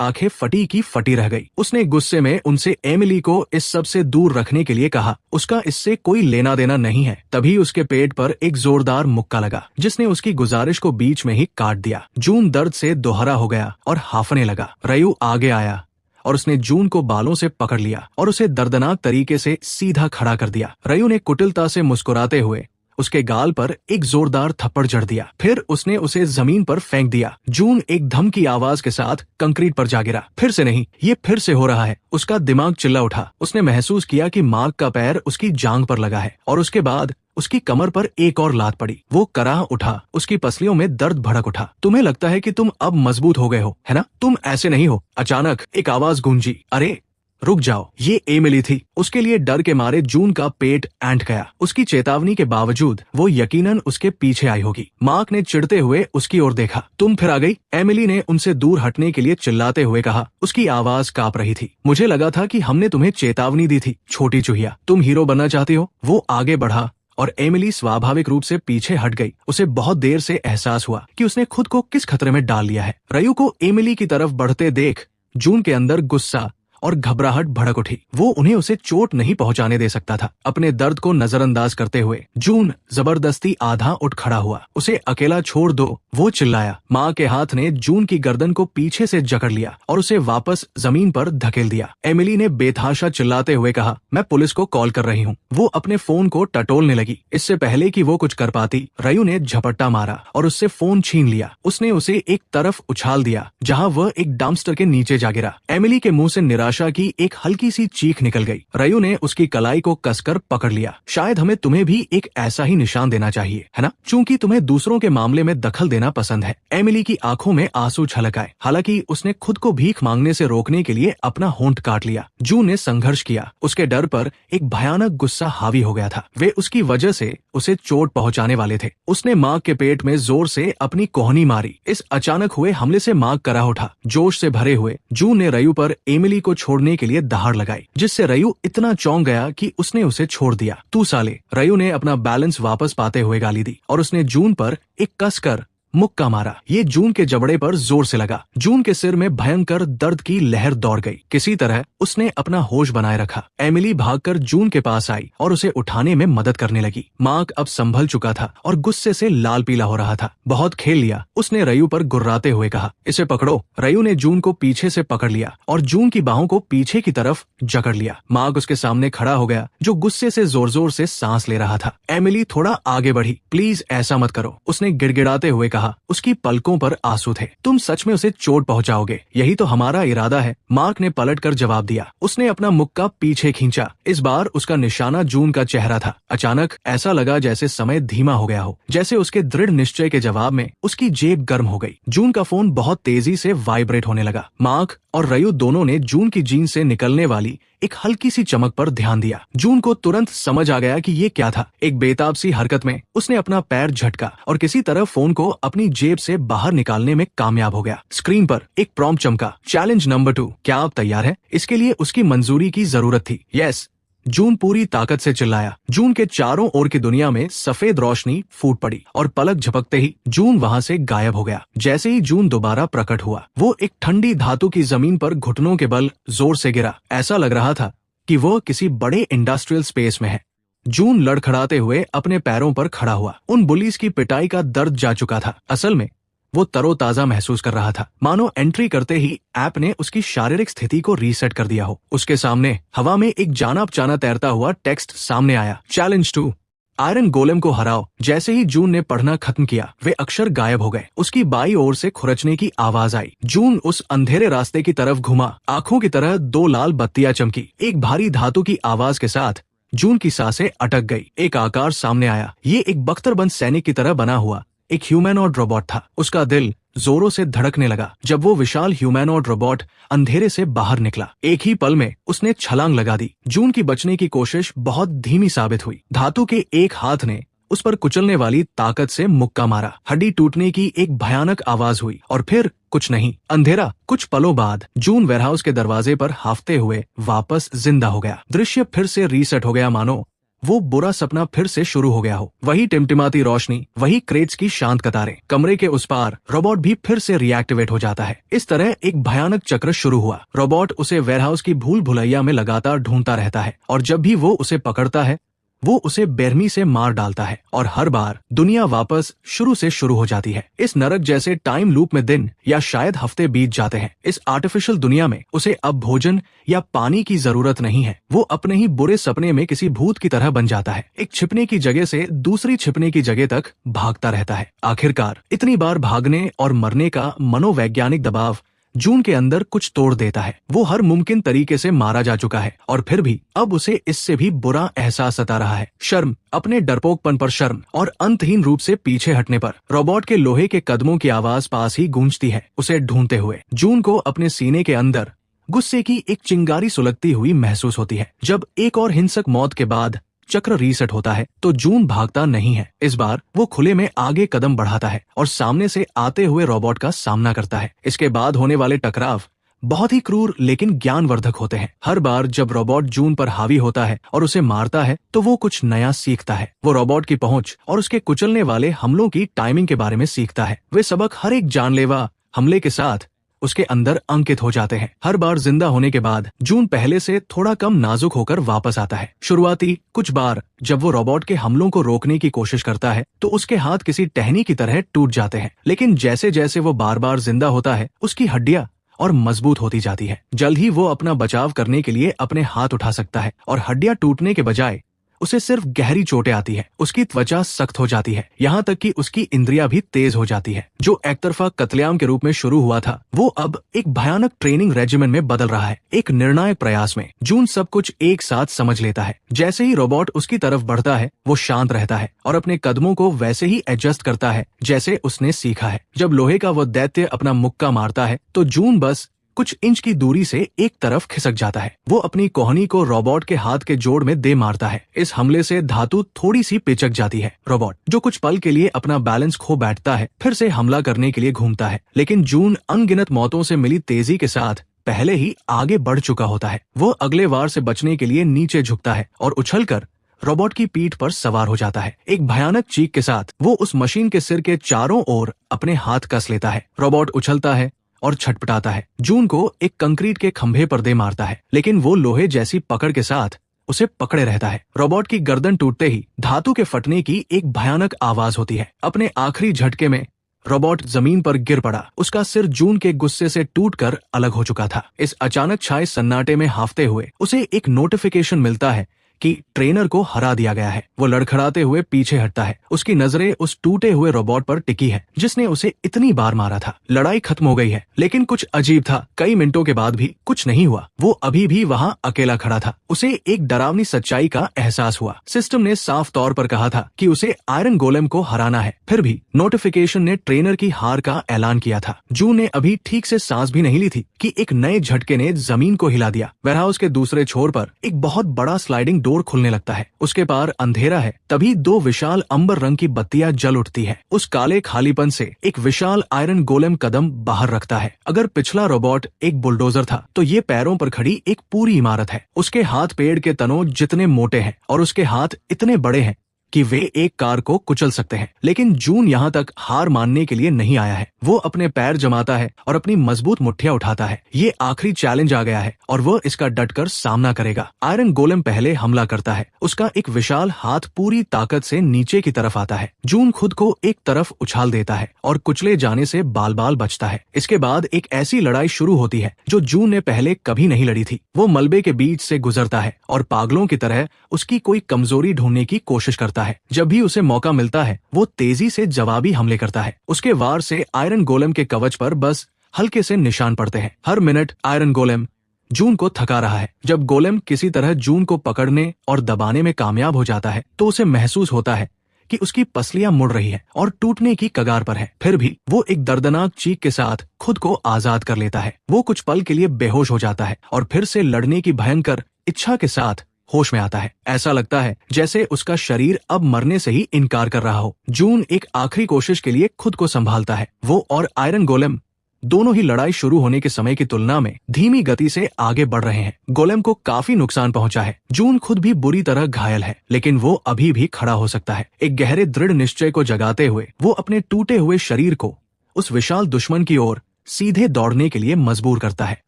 आंखें फटी की फटी रह गई। उसने गुस्से में उनसे एमिली को इस सब से दूर रखने के लिए कहा। उसका इससे कोई लेना देना नहीं है। तभी उसके पेट पर एक जोरदार मुक्का लगा, जिसने उसकी गुजारिश को बीच में ही काट दिया। जून दर्द से दोहरा हो गया और हांफने लगा। रयू आगे आया और उसने जून को बालों से पकड़ लिया और उसे दर्दनाक तरीके से सीधा खड़ा कर दिया। रयू ने कुटिलता से मुस्कुराते हुए उसके गाल पर एक जोरदार थप्पड़ जड़ दिया। फिर उसने उसे जमीन पर फेंक दिया। जून एक धम की आवाज के साथ कंक्रीट पर जा गिरा। फिर से नहीं, ये फिर से हो रहा है। उसका दिमाग चिल्ला उठा। उसने महसूस किया कि मार्क का पैर उसकी जांघ पर लगा है और उसके बाद उसकी कमर पर एक और लात पड़ी। वो कराह उठा। उसकी पसलियों में दर्द भड़क उठा। तुम्हें लगता है कि तुम अब मजबूत हो गए हो, है ना? तुम ऐसे नहीं हो। अचानक एक आवाज गूंजी, अरे रुक जाओ। ये एमिली थी। उसके लिए डर के मारे जून का पेट ऐंठ गया। उसकी चेतावनी के बावजूद वो यकीनन उसके पीछे आई होगी। मार्क ने चिढ़ते हुए उसकी ओर देखा। तुम फिर आ गई? एमिली ने उनसे दूर हटने के लिए चिल्लाते हुए कहा। उसकी आवाज कांप रही थी। मुझे लगा था कि हमने तुम्हें चेतावनी दी थी, छोटी चूहिया। तुम हीरो बनना चाहती हो? वो आगे बढ़ा और एमिली स्वाभाविक रूप से पीछे हट गई। उसे बहुत देर से एहसास हुआ कि उसने खुद को किस खतरे में डाल लिया है। रयू को एमिली की तरफ बढ़ते देख जून के अंदर गुस्सा और घबराहट भड़क उठी। वो उन्हें उसे चोट नहीं पहुंचाने दे सकता था। अपने दर्द को नजरअंदाज करते हुए जून जबरदस्ती आधा उठ खड़ा हुआ। उसे अकेला छोड़ दो, वो चिल्लाया। माँ के हाथ ने जून की गर्दन को पीछे से जकड़ लिया और उसे वापस जमीन पर धकेल दिया। एमिली ने बेतहाशा चिल्लाते हुए कहा, मैं पुलिस को कॉल कर रही हूँ। वो अपने फोन को टटोलने लगी। इससे पहले कि वो कुछ कर पाती, रयू ने झपट्टा मारा और उससे फोन छीन लिया। उसने उसे एक तरफ उछाल दिया जहाँ वह एक डंपस्टर के नीचे जा गिरा। एमिली के मुंह से निराशा की एक हल्की सी चीख निकल गई। रयू ने उसकी कलाई को कसकर पकड़ लिया। शायद हमें तुम्हें भी एक ऐसा ही निशान देना चाहिए, है ना? क्योंकि तुम्हें दूसरों के मामले में दखल देना पसंद है। एमिली की आंखों में आंसू छलक आए। हालांकि उसने खुद को भीख मांगने से रोकने के लिए अपना होंठ काट लिया। जून ने संघर्ष किया। उसके डर पर एक भयानक गुस्सा हावी हो गया था। वे उसकी वजह से उसे चोट पहुंचाने वाले थे। उसने माँ के पेट में जोर से अपनी कोहनी मारी। इस अचानक हुए हमले से माँ कराह उठा। जोश से भरे हुए जून ने रयू पर एमिली को छोड़ने के लिए दहाड़ लगाई, जिससे रयू इतना चौंक गया कि उसने उसे छोड़ दिया। तू साले! रयू ने अपना बैलेंस वापस पाते हुए गाली दी और उसने जून पर एक कसकर मुक्का मारा। ये जून के जबड़े पर जोर से लगा। जून के सिर में भयंकर दर्द की लहर दौड़ गई। किसी तरह उसने अपना होश बनाए रखा। एमिली भागकर जून के पास आई और उसे उठाने में मदद करने लगी। मार्क अब संभल चुका था और गुस्से से लाल पीला हो रहा था। बहुत खेल लिया, उसने रयू पर गुर्राते हुए कहा। इसे पकड़ो। रयू ने जून को पीछे से पकड़ लिया और जून की बाहों को पीछे की तरफ जकड़ लिया। मार्क उसके सामने खड़ा हो गया, जो गुस्से से जोर जोर से सांस ले रहा था। एमिली थोड़ा आगे बढ़ी। प्लीज ऐसा मत करो, उसने गिड़गिड़ाते हुए कहा। उसकी पलकों पर आंसू थे। तुम सच में उसे चोट पहुंचाओगे, यही तो हमारा इरादा है, मार्क ने पलटकर जवाब दिया। उसने अपना मुक्का पीछे खींचा। इस बार उसका निशाना जून का चेहरा था। अचानक ऐसा लगा जैसे समय धीमा हो गया हो, जैसे उसके दृढ़ निश्चय के जवाब में उसकी जेब गर्म हो गई। जून का फोन बहुत तेजी से वाइब्रेट होने लगा। मार्क और रयू दोनों ने जून की जीन्स से निकलने वाली एक हल्की सी चमक पर ध्यान दिया। जून को तुरंत समझ आ गया कि ये क्या था। एक बेताब सी हरकत में उसने अपना पैर झटका और किसी तरह फोन को अपनी जेब से बाहर निकालने में कामयाब हो गया। स्क्रीन पर एक प्रॉम्प्ट चमका, चैलेंज नंबर 2, क्या आप तैयार हैं? इसके लिए उसकी मंजूरी की जरूरत थी। यस, जून पूरी ताकत से चिल्लाया। जून के चारों ओर की दुनिया में सफेद रोशनी फूट पड़ी और पलक झपकते ही जून वहां से गायब हो गया। जैसे ही जून दोबारा प्रकट हुआ, वो एक ठंडी धातु की जमीन पर घुटनों के बल जोर से गिरा। ऐसा लग रहा था कि वो किसी बड़े इंडस्ट्रियल स्पेस में है। जून लड़खड़ाते हुए अपने पैरों पर खड़ा हुआ। उन बुलीज की पिटाई का दर्द जा चुका था। असल में वो तरोताजा महसूस कर रहा था, मानो एंट्री करते ही ऐप ने उसकी शारीरिक स्थिति को रीसेट कर दिया हो। उसके सामने हवा में एक जाना पहचाना तैरता हुआ टेक्स्ट सामने आया, चैलेंज 2, आयरन गोलेम को हराओ। जैसे ही जून ने पढ़ना खत्म किया, वे अक्षर गायब हो गए। उसकी बाई ओर से खुरचने की आवाज आई। जून उस अंधेरे रास्ते की तरफ घुमा। आंखों की तरह दो लाल बत्तियां चमकी। एक भारी धातु की आवाज के साथ जून की सांसें अटक गई। एक आकार सामने आया। ये एक बख्तरबंद सैनिक की तरह बना हुआ एक ह्यूमैनॉइड रोबोट था। उसका दिल जोरों से धड़कने लगा जब वो विशाल ह्यूमैनॉइड रोबोट अंधेरे से बाहर निकला। एक ही पल में उसने छलांग लगा दी। जून की बचने की कोशिश बहुत धीमी साबित हुई। धातु के एक हाथ ने उस पर कुचलने वाली ताकत से मुक्का मारा। हड्डी टूटने की एक भयानक आवाज हुई और फिर कुछ नहीं, अंधेरा। कुछ पलों बाद जून वेयरहाउस के दरवाजे पर हाफते हुए वापस जिंदा हो गया। दृश्य फिर से रीसेट हो गया, मानो वो बुरा सपना फिर से शुरू हो गया हो। वही टिमटिमाती रोशनी, वही क्रेट्स की शांत कतारें। कमरे के उस पार रोबोट भी फिर से रिएक्टिवेट हो जाता है। इस तरह एक भयानक चक्र शुरू हुआ। रोबोट उसे वेयरहाउस की भूल भुलैया में लगातार ढूंढता रहता है और जब भी वो उसे पकड़ता है वो उसे बेरहमी से मार डालता है और हर बार दुनिया वापस शुरू से शुरू हो जाती है। इस नरक जैसे टाइम लूप में दिन या शायद हफ्ते बीत जाते हैं। इस आर्टिफिशियल दुनिया में उसे अब भोजन या पानी की जरूरत नहीं है। वो अपने ही बुरे सपने में किसी भूत की तरह बन जाता है। एक छिपने की जगह से दूसरी छिपने की जगह तक भागता रहता है। आखिरकार इतनी बार भागने और मरने का मनोवैज्ञानिक दबाव जून के अंदर कुछ तोड़ देता है। वो हर मुमकिन तरीके से मारा जा चुका है और फिर भी अब उसे इससे भी बुरा एहसास सता रहा है। शर्म, अपने डरपोकपन पर शर्म और अंतहीन रूप से पीछे हटने पर। रोबोट के लोहे के कदमों की आवाज पास ही गूंजती है, उसे ढूंढते हुए। जून को अपने सीने के अंदर गुस्से की एक चिंगारी सुलगती हुई महसूस होती है। जब एक और हिंसक मौत के बाद चक्र रीसेट होता है तो जून भागता नहीं है। इस बार वो खुले में आगे कदम बढ़ाता है और सामने से आते हुए रोबोट का सामना करता है। इसके बाद होने वाले टकराव बहुत ही क्रूर लेकिन ज्ञानवर्धक होते हैं। हर बार जब रोबोट जून पर हावी होता है और उसे मारता है तो वो कुछ नया सीखता है। वो रोबोट की पहुंच और उसके कुचलने वाले हमलों की टाइमिंग के बारे में सीखता है। वे सबक हर एक जानलेवा हमले के साथ उसके अंदर अंकित हो जाते हैं। हर बार जिंदा होने के बाद जून पहले से थोड़ा कम नाजुक होकर वापस आता है। शुरुआती कुछ बार जब वो रोबोट के हमलों को रोकने की कोशिश करता है तो उसके हाथ किसी टहनी की तरह टूट जाते हैं, लेकिन जैसे जैसे वो बार बार जिंदा होता है उसकी हड्डियां और मजबूत होती जाती है। जल्द ही वो अपना बचाव करने के लिए अपने हाथ उठा सकता है और हड्डियां टूटने के बजाय उसे सिर्फ गहरी चोटें आती है। उसकी त्वचा सख्त हो जाती है, यहाँ तक कि उसकी इंद्रियां भी तेज हो जाती है। जो एकतरफा कत्लेआम के रूप में शुरू हुआ था वो अब एक भयानक ट्रेनिंग रेजिमेंट में बदल रहा है। एक निर्णायक प्रयास में जून सब कुछ एक साथ समझ लेता है। जैसे ही रोबोट उसकी तरफ बढ़ता है वो शांत रहता है और अपने कदमों को वैसे ही एडजस्ट करता है जैसे उसने सीखा है। जब लोहे का वो दैत्य अपना मुक्का मारता है तो जून बस कुछ इंच की दूरी से एक तरफ खिसक जाता है। वो अपनी कोहनी को रोबोट के हाथ के जोड़ में दे मारता है। इस हमले से धातु थोड़ी सी पिचक जाती है। रोबोट जो कुछ पल के लिए अपना बैलेंस खो बैठता है फिर से हमला करने के लिए घूमता है, लेकिन जून अनगिनत मौतों से मिली तेजी के साथ पहले ही आगे बढ़ चुका होता है। वो अगले वार से बचने के लिए नीचे झुकता है और उछलकर रोबोट की पीठ पर सवार हो जाता है। एक भयानक चीख के साथ वो उस मशीन के सिर के चारों ओर अपने हाथ कस लेता है। रोबोट उछलता है और छटपटाता है। जून को एक कंक्रीट के खंभे पर दे मारता है, लेकिन वो लोहे जैसी पकड़ के साथ उसे पकड़े रहता है। रोबोट की गर्दन टूटते ही धातु के फटने की एक भयानक आवाज होती है। अपने आखिरी झटके में रोबोट जमीन पर गिर पड़ा। उसका सिर जून के गुस्से से टूटकर अलग हो चुका था। इस अचानक छाए सन्नाटे में हाफते हुए उसे एक नोटिफिकेशन मिलता है कि ट्रेनर को हरा दिया गया है। वो लड़खड़ाते हुए पीछे हटता है। उसकी नजरें उस टूटे हुए रोबोट पर टिकी है जिसने उसे इतनी बार मारा था। लड़ाई खत्म हो गई है, लेकिन कुछ अजीब था। कई मिनटों के बाद भी कुछ नहीं हुआ। वो अभी भी वहाँ अकेला खड़ा था। उसे एक डरावनी सच्चाई का एहसास हुआ। सिस्टम ने साफ तौर पर कहा था कि उसे आयरन गोलेम को हराना है, फिर भी नोटिफिकेशन ने ट्रेनर की हार का ऐलान किया था। जून ने अभी ठीक से सांस भी नहीं ली थी कि एक नए झटके ने जमीन को हिला दिया। वेयरहाउस के दूसरे छोर पर एक बहुत बड़ा स्लाइडिंग डोर खुलने लगता है। उसके पार अंधेरा है। तभी दो विशाल अंबर रंग की बत्तियां जल उठती है। उस काले खालीपन से एक विशाल आयरन गोलेम कदम बाहर रखता है। अगर पिछला रोबोट एक बुलडोजर था तो ये पैरों पर खड़ी एक पूरी इमारत है। उसके हाथ पेड़ के तनों जितने मोटे हैं और उसके हाथ इतने बड़े हैं कि वे एक कार को कुचल सकते हैं। लेकिन जून यहाँ तक हार मानने के लिए नहीं आया है। वो अपने पैर जमाता है और अपनी मजबूत मुट्ठियां उठाता है। ये आखिरी चैलेंज आ गया है और वो इसका डटकर सामना करेगा। आयरन गोलेम पहले हमला करता है। उसका एक विशाल हाथ पूरी ताकत से नीचे की तरफ आता है। जून खुद को एक तरफ उछाल देता है और कुचले जाने से बाल बाल बचता है। इसके बाद एक ऐसी लड़ाई शुरू होती है जो जून ने पहले कभी नहीं लड़ी थी। वो मलबे के बीच से गुजरता है और पागलों की तरह उसकी कोई कमजोरी ढूंढने की कोशिश करता है। करता है। जब भी उसे मौका मिलता है वो तेजी से जवाबी हमले करता है। उसके वार से आयरन गोलेम के कवच पर बस हल्के से निशान पड़ते हैं। हर मिनट आयरन गोलेम जून को थका रहा है। जब गोलेम किसी तरह जून को पकड़ने और दबाने में कामयाब हो जाता है तो उसे महसूस होता है कि उसकी पसलियां मुड़ रही है और टूटने की कगार पर है। फिर भी वो एक दर्दनाक चीख के साथ खुद को आजाद कर लेता है। वो कुछ पल के लिए बेहोश हो जाता है और फिर से लड़ने की भयंकर इच्छा के साथ होश में आता है। ऐसा लगता है जैसे उसका शरीर अब मरने से ही इनकार कर रहा हो। जून एक आखिरी कोशिश के लिए खुद को संभालता है। वो और आयरन गोलेम दोनों ही लड़ाई शुरू होने के समय की तुलना में धीमी गति से आगे बढ़ रहे हैं। गोलेम को काफी नुकसान पहुंचा है। जून खुद भी बुरी तरह घायल है, लेकिन वो अभी भी खड़ा हो सकता है। एक गहरे दृढ़ निश्चय को जगाते हुए वो अपने टूटे हुए शरीर को उस विशाल दुश्मन की ओर सीधे दौड़ने के लिए मजबूर करता है।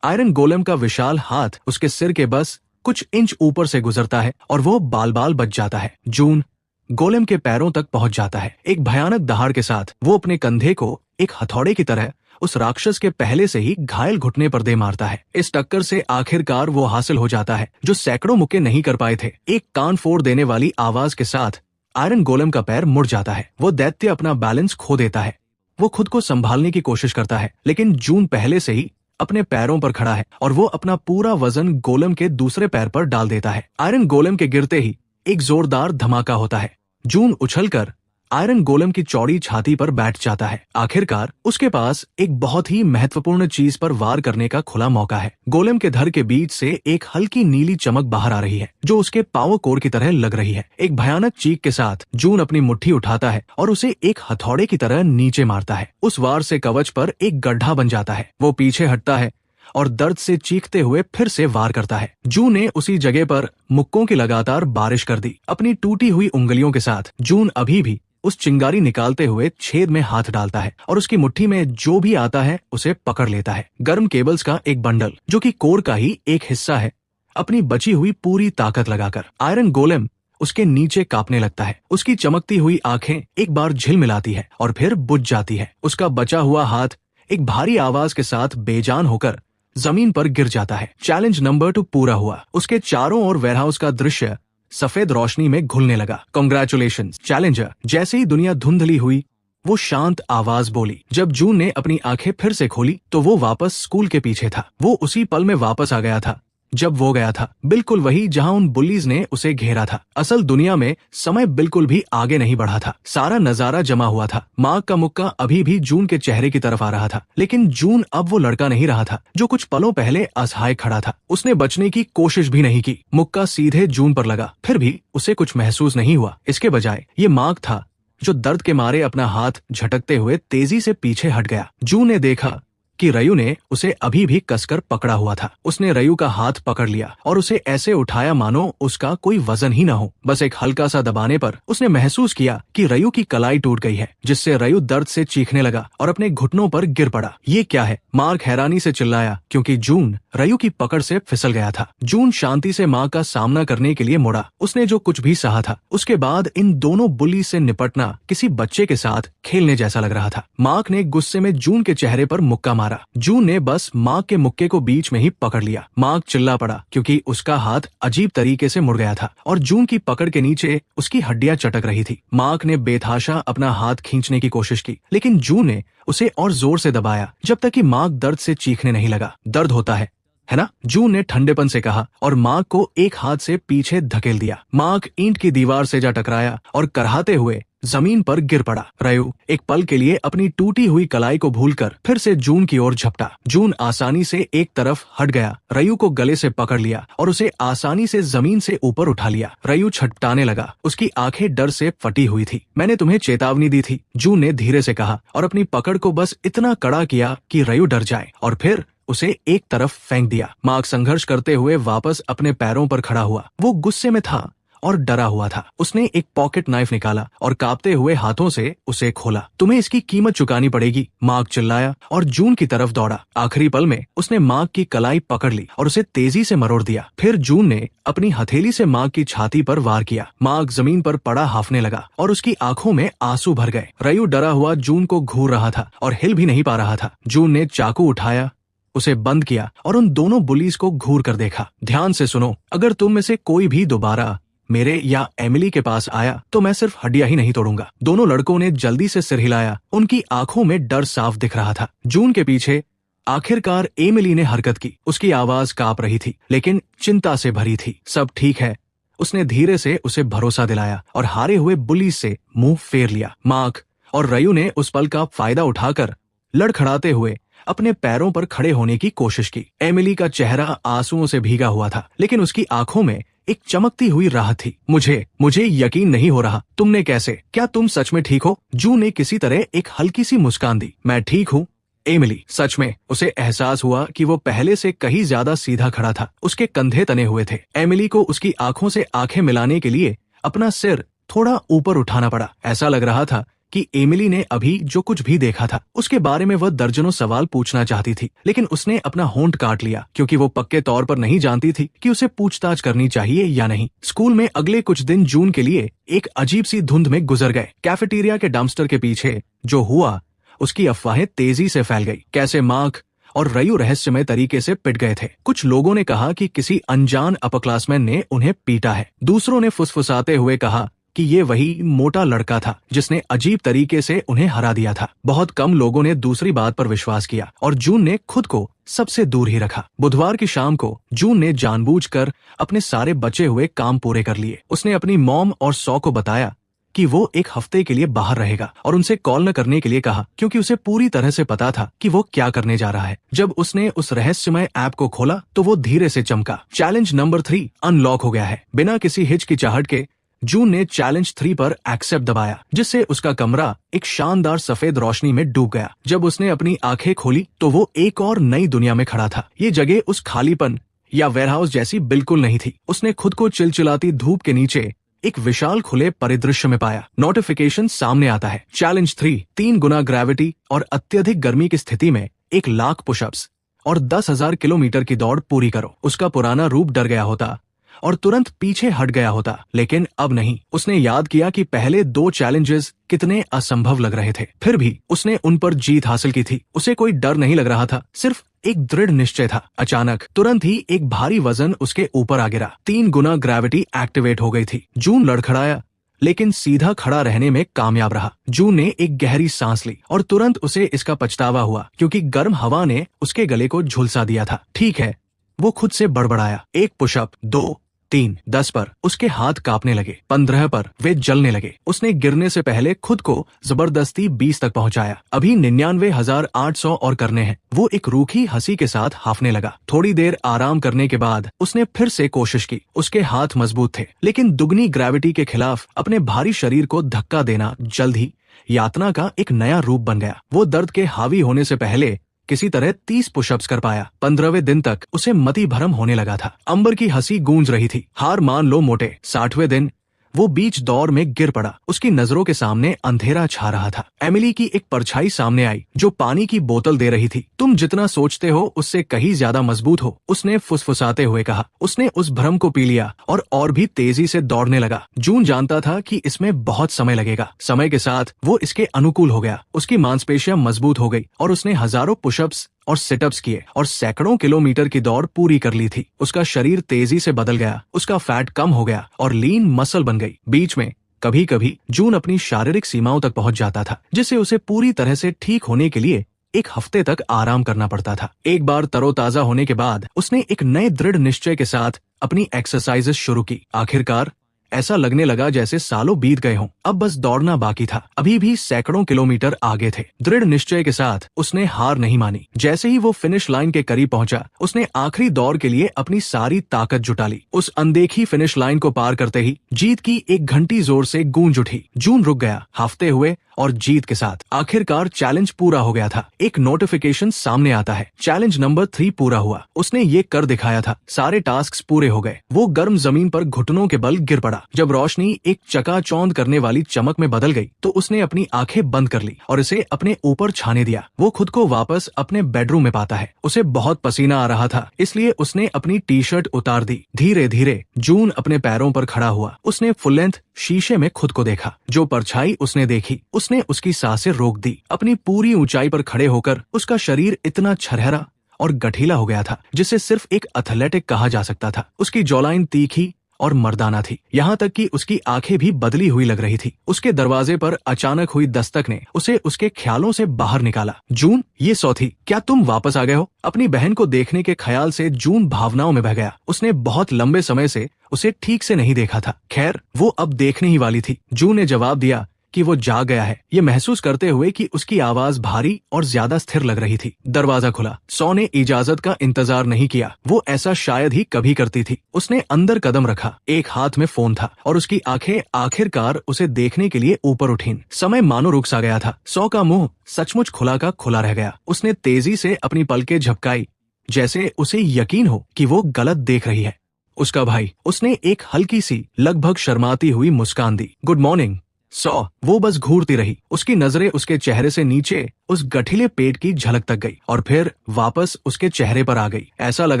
आयरन गोलेम का विशाल हाथ उसके सिर के बस कुछ इंच ऊपर से गुजरता है और वो बाल बाल बच जाता है। जून गोलेम के पैरों तक पहुंच जाता है। एक भयानक दहाड़ के साथ वो अपने कंधे को एक हथौड़े की तरह उस राक्षस के पहले से ही घायल घुटने पर दे मारता है। इस टक्कर से आखिरकार वो हासिल हो जाता है जो सैकड़ों मुक्के नहीं कर पाए थे। एक कान फोड़ देने वाली आवाज के साथ आयरन गोलेम का पैर मुड़ जाता है। वो दैत्य अपना बैलेंस खो देता है। वो खुद को संभालने की कोशिश करता है, लेकिन जून पहले से ही अपने पैरों पर खड़ा है और वो अपना पूरा वजन गोलेम के दूसरे पैर पर डाल देता है। आयरन गोलेम के गिरते ही एक जोरदार धमाका होता है। जून उछलकर आयरन गोलेम की चौड़ी छाती पर बैठ जाता है। आखिरकार उसके पास एक बहुत ही महत्वपूर्ण चीज पर वार करने का खुला मौका है। गोलेम के धड़ के बीच से एक हल्की नीली चमक बाहर आ रही है जो उसके पावर कोर की तरह लग रही है। एक भयानक चीख के साथ जून अपनी मुट्ठी उठाता है और उसे एक हथौड़े की तरह नीचे मारता है। उस वार से कवच पर एक गड्ढा बन जाता है। वो पीछे हटता है और दर्द से चीखते हुए फिर से वार करता है। जून ने उसी जगह पर मुक्कों की लगातार बारिश कर दी। अपनी टूटी हुई उंगलियों के साथ जून अभी भी उस चिंगारी निकालते हुए छेद में हाथ डालता है और उसकी मुट्ठी में जो भी आता है उसे पकड़ लेता है। गर्म केबल्स का एक बंडल जो कि कोर का ही एक हिस्सा है, अपनी बची हुई पूरी ताकत लगाकर आयरन गोलेम उसके नीचे कांपने लगता है। उसकी चमकती हुई आंखें एक बार झिलमिलाती है और फिर बुझ जाती है। उसका बचा हुआ हाथ एक भारी आवाज के साथ बेजान होकर जमीन पर गिर जाता है। चैलेंज नंबर 2 पूरा हुआ। उसके चारों ओर वेयरहाउस का दृश्य सफेद रोशनी में घुलने लगा। Congratulations challenger. जैसे ही दुनिया धुंधली हुई वो शांत आवाज बोली। जब जून ने अपनी आंखें फिर से खोली तो वो वापस स्कूल के पीछे था। वो उसी पल में वापस आ गया था जब वो गया था, बिल्कुल वही जहां उन बुल्लीज ने उसे घेरा था। असल दुनिया में समय बिल्कुल भी आगे नहीं बढ़ा था। सारा नजारा जमा हुआ था। मार्क का मुक्का अभी भी जून के चेहरे की तरफ आ रहा था, लेकिन जून अब वो लड़का नहीं रहा था जो कुछ पलों पहले असहाय खड़ा था। उसने बचने की कोशिश भी नहीं की। मुक्का सीधे जून पर लगा, फिर भी उसे कुछ महसूस नहीं हुआ। इसके बजाय ये मार्क था जो दर्द के मारे अपना हाथ झटकते हुए तेजी से पीछे हट गया। जून ने देखा कि रयू ने उसे अभी भी कसकर पकड़ा हुआ था। उसने रयू का हाथ पकड़ लिया और उसे ऐसे उठाया मानो उसका कोई वजन ही न हो। बस एक हल्का सा दबाने पर उसने महसूस किया कि रयू की कलाई टूट गई है, जिससे रयू दर्द से चीखने लगा और अपने घुटनों पर गिर पड़ा। ये क्या है? मार्क हैरानी से चिल्लाया क्योंकि जून रयू की पकड़ से फिसल गया था। जून शांति से माँ का सामना करने के लिए मुड़ा। उसने जो कुछ भी सहा था उसके बाद इन दोनों बुली से निपटना किसी बच्चे के साथ खेलने जैसा लग रहा था। मार्क ने गुस्से में जून के चेहरे पर मुक्का मारा। जून ने बस मार्क के मुक्के को बीच में ही पकड़ लिया। मार्क चिल्ला पड़ा क्योंकि उसका हाथ अजीब तरीके से मुड़ गया था और जून की पकड़ के नीचे उसकी हड्डियां चटक रही थी। मार्क ने बेतहाशा अपना हाथ खींचने की कोशिश की, लेकिन जून ने उसे और जोर से दबाया जब तक कि मार्क दर्द से चीखने नहीं लगा। दर्द होता है ना? जून ने ठंडेपन से कहा और मार्क को एक हाथ से पीछे धकेल दिया। मार्क ईंट की दीवार से जा टकराया और कराहते हुए जमीन पर गिर पड़ा। रयू एक पल के लिए अपनी टूटी हुई कलाई को भूलकर फिर से जून की ओर झपटा। जून आसानी से एक तरफ हट गया, रयू को गले से पकड़ लिया और उसे आसानी से जमीन से ऊपर उठा लिया। रयू छटपटाने लगा। उसकी आंखें डर से फटी हुई थी। मैंने तुम्हें चेतावनी दी थी, जून ने धीरे से कहा और अपनी पकड़ को बस इतना कड़ा किया कि रयू डर जाए और फिर उसे एक तरफ फेंक दिया। मार्क संघर्ष करते हुए वापस अपने पैरों पर खड़ा हुआ। वो गुस्से में था और डरा हुआ था। उसने एक पॉकेट नाइफ निकाला और कांपते हुए हाथों से उसे खोला। तुम्हें इसकी कीमत चुकानी पड़ेगी, मार्क चिल्लाया और जून की तरफ दौड़ा। आखिरी पल में उसने मार्क की कलाई पकड़ ली और उसे तेजी से मरोड़ दिया। फिर जून ने अपनी हथेली से मार्क की छाती पर वार किया। मार्क जमीन पर पड़ा हाफने लगा और उसकी आंखों में आंसू भर गए। रयू डरा हुआ जून को घूर रहा था और हिल भी नहीं पा रहा था। जून ने चाकू उठाया, उसे बंद किया और उन दोनों बुलीज को घूर कर देखा। ध्यान से सुनो, अगर तुम में से कोई भी दोबारा मेरे या एमिली के पास आया तो मैं सिर्फ हड्डियां ही नहीं तोड़ूंगा। दोनों लड़कों ने जल्दी से सिर हिलाया। उनकी आंखों में डर साफ दिख रहा था। जून के पीछे आखिरकार एमिली ने हरकत की। उसकी आवाज कांप रही थी लेकिन चिंता से भरी थी। सब ठीक है, उसने धीरे से उसे भरोसा दिलाया और हारे हुए बुली से मुंह फेर लिया। मार्क और रयू ने उस पल का फायदा उठाकर लड़खड़ाते हुए अपने पैरों पर खड़े होने की कोशिश की। एमिली का चेहरा आंसुओं से भीगा हुआ था लेकिन उसकी आंखों में एक चमकती हुई राहत थी। मुझे यकीन नहीं हो रहा। तुमने कैसे? क्या तुम सच में ठीक हो? जू ने किसी तरह एक हल्की सी मुस्कान दी। मैं ठीक हूँ एमिली। सच में? उसे एहसास हुआ कि वो पहले से कहीं ज्यादा सीधा खड़ा था। उसके कंधे तने हुए थे। एमिली को उसकी आंखों से आंखें मिलाने के लिए अपना सिर थोड़ा ऊपर उठाना पड़ा। ऐसा लग रहा था कि एमिली ने अभी जो कुछ भी देखा था उसके बारे में वह दर्जनों सवाल पूछना चाहती थी, लेकिन उसने अपना होंठ काट लिया क्योंकि वो पक्के तौर पर नहीं जानती थी कि उसे पूछताछ करनी चाहिए या नहीं। स्कूल में अगले कुछ दिन जून के लिए एक अजीब सी धुंध में गुजर गए। कैफेटेरिया के डंपस्टर के पीछे जो हुआ उसकी अफवाहें तेजी से फैल गई। कैसे मार्क और रयू रहस्यमय तरीके से पिट गए थे। कुछ लोगों ने कहा कि किसी अनजान अपरक्लासमैन ने उन्हें पीटा है। दूसरों ने फुसफुसाते हुए कहा कि ये वही मोटा लड़का था जिसने अजीब तरीके से उन्हें हरा दिया था। बहुत कम लोगों ने दूसरी बात पर विश्वास किया और जून ने खुद को सबसे दूर ही रखा। बुधवार की शाम को जून ने जानबूझकर अपने सारे बचे हुए काम पूरे कर लिए। उसने अपनी मॉम और सौ को बताया कि वो एक हफ्ते के लिए बाहर रहेगा और उनसे कॉल न करने के लिए कहा क्योंकि उसे पूरी तरह से पता था कि वो क्या करने जा रहा है। जब उसने उस रहस्यमय ऐप को खोला तो वो धीरे से चमका। चैलेंज नंबर 3 अनलॉक हो गया है। बिना किसी हिचकिचाहट के जून ने चैलेंज 3 पर एक्सेप्ट दबाया जिससे उसका कमरा एक शानदार सफेद रोशनी में डूब गया। जब उसने अपनी आंखें खोली तो वो एक और नई दुनिया में खड़ा था। ये जगह उस खालीपन या वेयरहाउस जैसी बिल्कुल नहीं थी। उसने खुद को चिलचिलाती धूप के नीचे एक विशाल खुले परिदृश्य में पाया। नोटिफिकेशन सामने आता है। चैलेंज 3 गुना ग्रेविटी और अत्यधिक गर्मी की स्थिति में 1,00,000 पुशअप्स और 10,000 किलोमीटर की दौड़ पूरी करो। उसका पुराना रूप डर गया होता और तुरंत पीछे हट गया होता, लेकिन अब नहीं। उसने याद किया कि पहले 2 चैलेंजेस कितने असंभव लग रहे थे, फिर भी उसने उन पर जीत हासिल की थी। उसे कोई डर नहीं लग रहा था, सिर्फ एक दृढ़ निश्चय था। अचानक तुरंत ही एक भारी वजन उसके ऊपर आ गिरा। 3 गुना ग्रेविटी एक्टिवेट हो गई थी। जून लड़खड़ाया लेकिन सीधा खड़ा रहने में कामयाब रहा। जून ने एक गहरी सांस ली और तुरंत उसे इसका पछतावा हुआ क्योंकि गर्म हवा ने उसके गले को झुलसा दिया था। ठीक है, वो खुद से बड़बड़ाया। 1 पुशअप, 2, 3, 10 पर उसके हाथ कांपने लगे। 15 पर वे जलने लगे। उसने गिरने से पहले खुद को जबरदस्ती 20 तक पहुंचाया। अभी 99,800 और करने हैं। वो एक रूखी हंसी के साथ हाफने लगा। थोड़ी देर आराम करने के बाद उसने फिर से कोशिश की। उसके हाथ मजबूत थे लेकिन दुगनी ग्रेविटी के खिलाफ अपने भारी शरीर को धक्का देना जल्द ही यातना का एक नया रूप बन गया। वो दर्द के हावी होने से पहले किसी तरह 30 पुशअप्स कर पाया। 15वें दिन तक उसे मति भ्रम होने लगा था। अंबर की हंसी गूंज रही थी। हार मान लो मोटे। 60वें दिन वो बीच दौर में गिर पड़ा। उसकी नजरों के सामने अंधेरा छा रहा था। एमिली की एक परछाई सामने आई जो पानी की बोतल दे रही थी। तुम जितना सोचते हो उससे कहीं ज्यादा मजबूत हो, उसने फुसफुसाते हुए कहा। उसने उस भ्रम को पी लिया और भी तेजी से दौड़ने लगा। जून जानता था कि इसमें बहुत समय लगेगा। समय के साथ वो इसके अनुकूल हो गया। उसकी मांसपेशियां मजबूत हो गई और उसने हजारों पुशअप्स और सिटअप्स किए और सैकड़ों किलोमीटर की दौड़ पूरी कर ली थी। उसका शरीर तेजी से बदल गया। उसका फैट कम हो गया और लीन मसल बन गई। बीच में कभी कभी जून अपनी शारीरिक सीमाओं तक पहुंच जाता था जिससे उसे पूरी तरह से ठीक होने के लिए 1 हफ्ते तक आराम करना पड़ता था। एक बार तरोताजा होने के बाद उसने एक नए दृढ़ निश्चय के साथ अपनी एक्सरसाइजेस शुरू की। आखिरकार ऐसा लगने लगा जैसे सालों बीत गए हों। अब बस दौड़ना बाकी था। अभी भी सैकड़ों किलोमीटर आगे थे। दृढ़ निश्चय के साथ उसने हार नहीं मानी। जैसे ही वो फिनिश लाइन के करीब पहुंचा उसने आखिरी दौड़ के लिए अपनी सारी ताकत जुटा ली। उस अनदेखी फिनिश लाइन को पार करते ही जीत की एक घंटी जोर से गूंज उठी। जून रुक गया, हाफते हुए और जीत के साथ। आखिरकार चैलेंज पूरा हो गया था। एक नोटिफिकेशन सामने आता है। चैलेंज नंबर 3 पूरा हुआ। उसने ये कर दिखाया था। सारे टास्क पूरे हो गए। वो गर्म जमीन पर घुटनों के बल गिर पड़ा। जब रोशनी एक चकाचौंध करने वाली चमक में बदल गई तो उसने अपनी आंखें बंद कर ली और इसे अपने ऊपर छाने दिया। वो खुद को वापस अपने बेडरूम में पाता है। उसे बहुत पसीना आ रहा था, इसलिए उसने अपनी टी-शर्ट उतार दी। धीरे धीरे जून अपने पैरों पर खड़ा हुआ। उसने फुल लेंथ शीशे में खुद को देखा। जो परछाई उसने देखी उसने उसकी सांसें रोक दी। अपनी पूरी ऊंचाई पर खड़े होकर उसका शरीर इतना छरहरा और गठीला हो गया था जिसे सिर्फ एक एथलेटिक कहा जा सकता था। उसकी जॉलाइन तीखी और मर्दाना थी, यहाँ तक कि उसकी आंखें भी बदली हुई लग रही थी। उसके दरवाजे पर अचानक हुई दस्तक ने उसे उसके ख्यालों से बाहर निकाला। जून, ये सौ थी, क्या तुम वापस आ गए हो? अपनी बहन को देखने के ख्याल से जून भावनाओं में बह गया। उसने बहुत लंबे समय से उसे ठीक से नहीं देखा था। खैर, वो अब देखने ही वाली थी। जून ने जवाब दिया कि वो जाग गया है, ये महसूस करते हुए कि उसकी आवाज भारी और ज्यादा स्थिर लग रही थी। दरवाजा खुला। सौ ने इजाजत का इंतजार नहीं किया, वो ऐसा शायद ही कभी करती थी। उसने अंदर कदम रखा, एक हाथ में फोन था और उसकी आंखें आखिरकार उसे देखने के लिए ऊपर उठीं। समय मानो रुक सा गया था। सौ का मुंह सचमुच खुला का खुला रह गया। उसने तेजी से अपनी पलकें झपकाई, जैसे उसे यकीन हो कि वो गलत देख रही है। उसका भाई। उसने एक हल्की सी, लगभग शर्माती हुई मुस्कान दी। गुड मॉर्निंग सौ। वो बस घूरती रही। उसकी नजरें उसके चेहरे से नीचे उस गठिले पेट की झलक तक गई और फिर वापस उसके चेहरे पर आ गई। ऐसा लग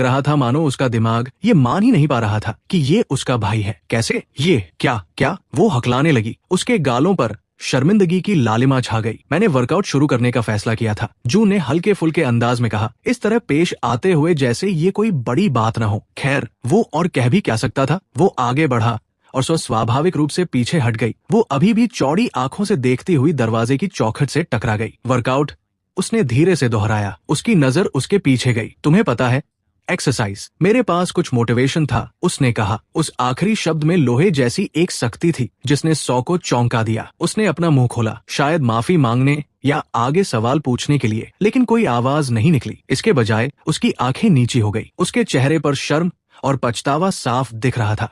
रहा था मानो उसका दिमाग ये मान ही नहीं पा रहा था कि ये उसका भाई है। कैसे? ये क्या? वो हकलाने लगी। उसके गालों पर शर्मिंदगी की लालिमा छा गई। मैंने वर्कआउट शुरू करने का फैसला किया था, जून ने हल्के फुल्के अंदाज में कहा, इस तरह पेश आते हुए जैसे ये कोई बड़ी बात न हो। खैर, वो और कह भी क्या सकता था। वो आगे बढ़ा और सो स्वाभाविक रूप से पीछे हट गई। वो अभी भी चौड़ी आंखों से देखती हुई दरवाजे की चौखट से टकरा गई। वर्कआउट? उसने धीरे से दोहराया। उसकी नजर उसके पीछे गई। तुम्हें पता है, एक्सरसाइज। मेरे पास कुछ मोटिवेशन था, उसने कहा। उस आखिरी शब्द में लोहे जैसी एक शक्ति थी जिसने सौ को चौंका दिया। उसने अपना मुंह खोला, शायद माफी मांगने या आगे सवाल पूछने के लिए, लेकिन कोई आवाज नहीं निकली। इसके बजाय उसकी आंखें नीची हो गई। उसके चेहरे पर शर्म और पछतावा साफ दिख रहा था।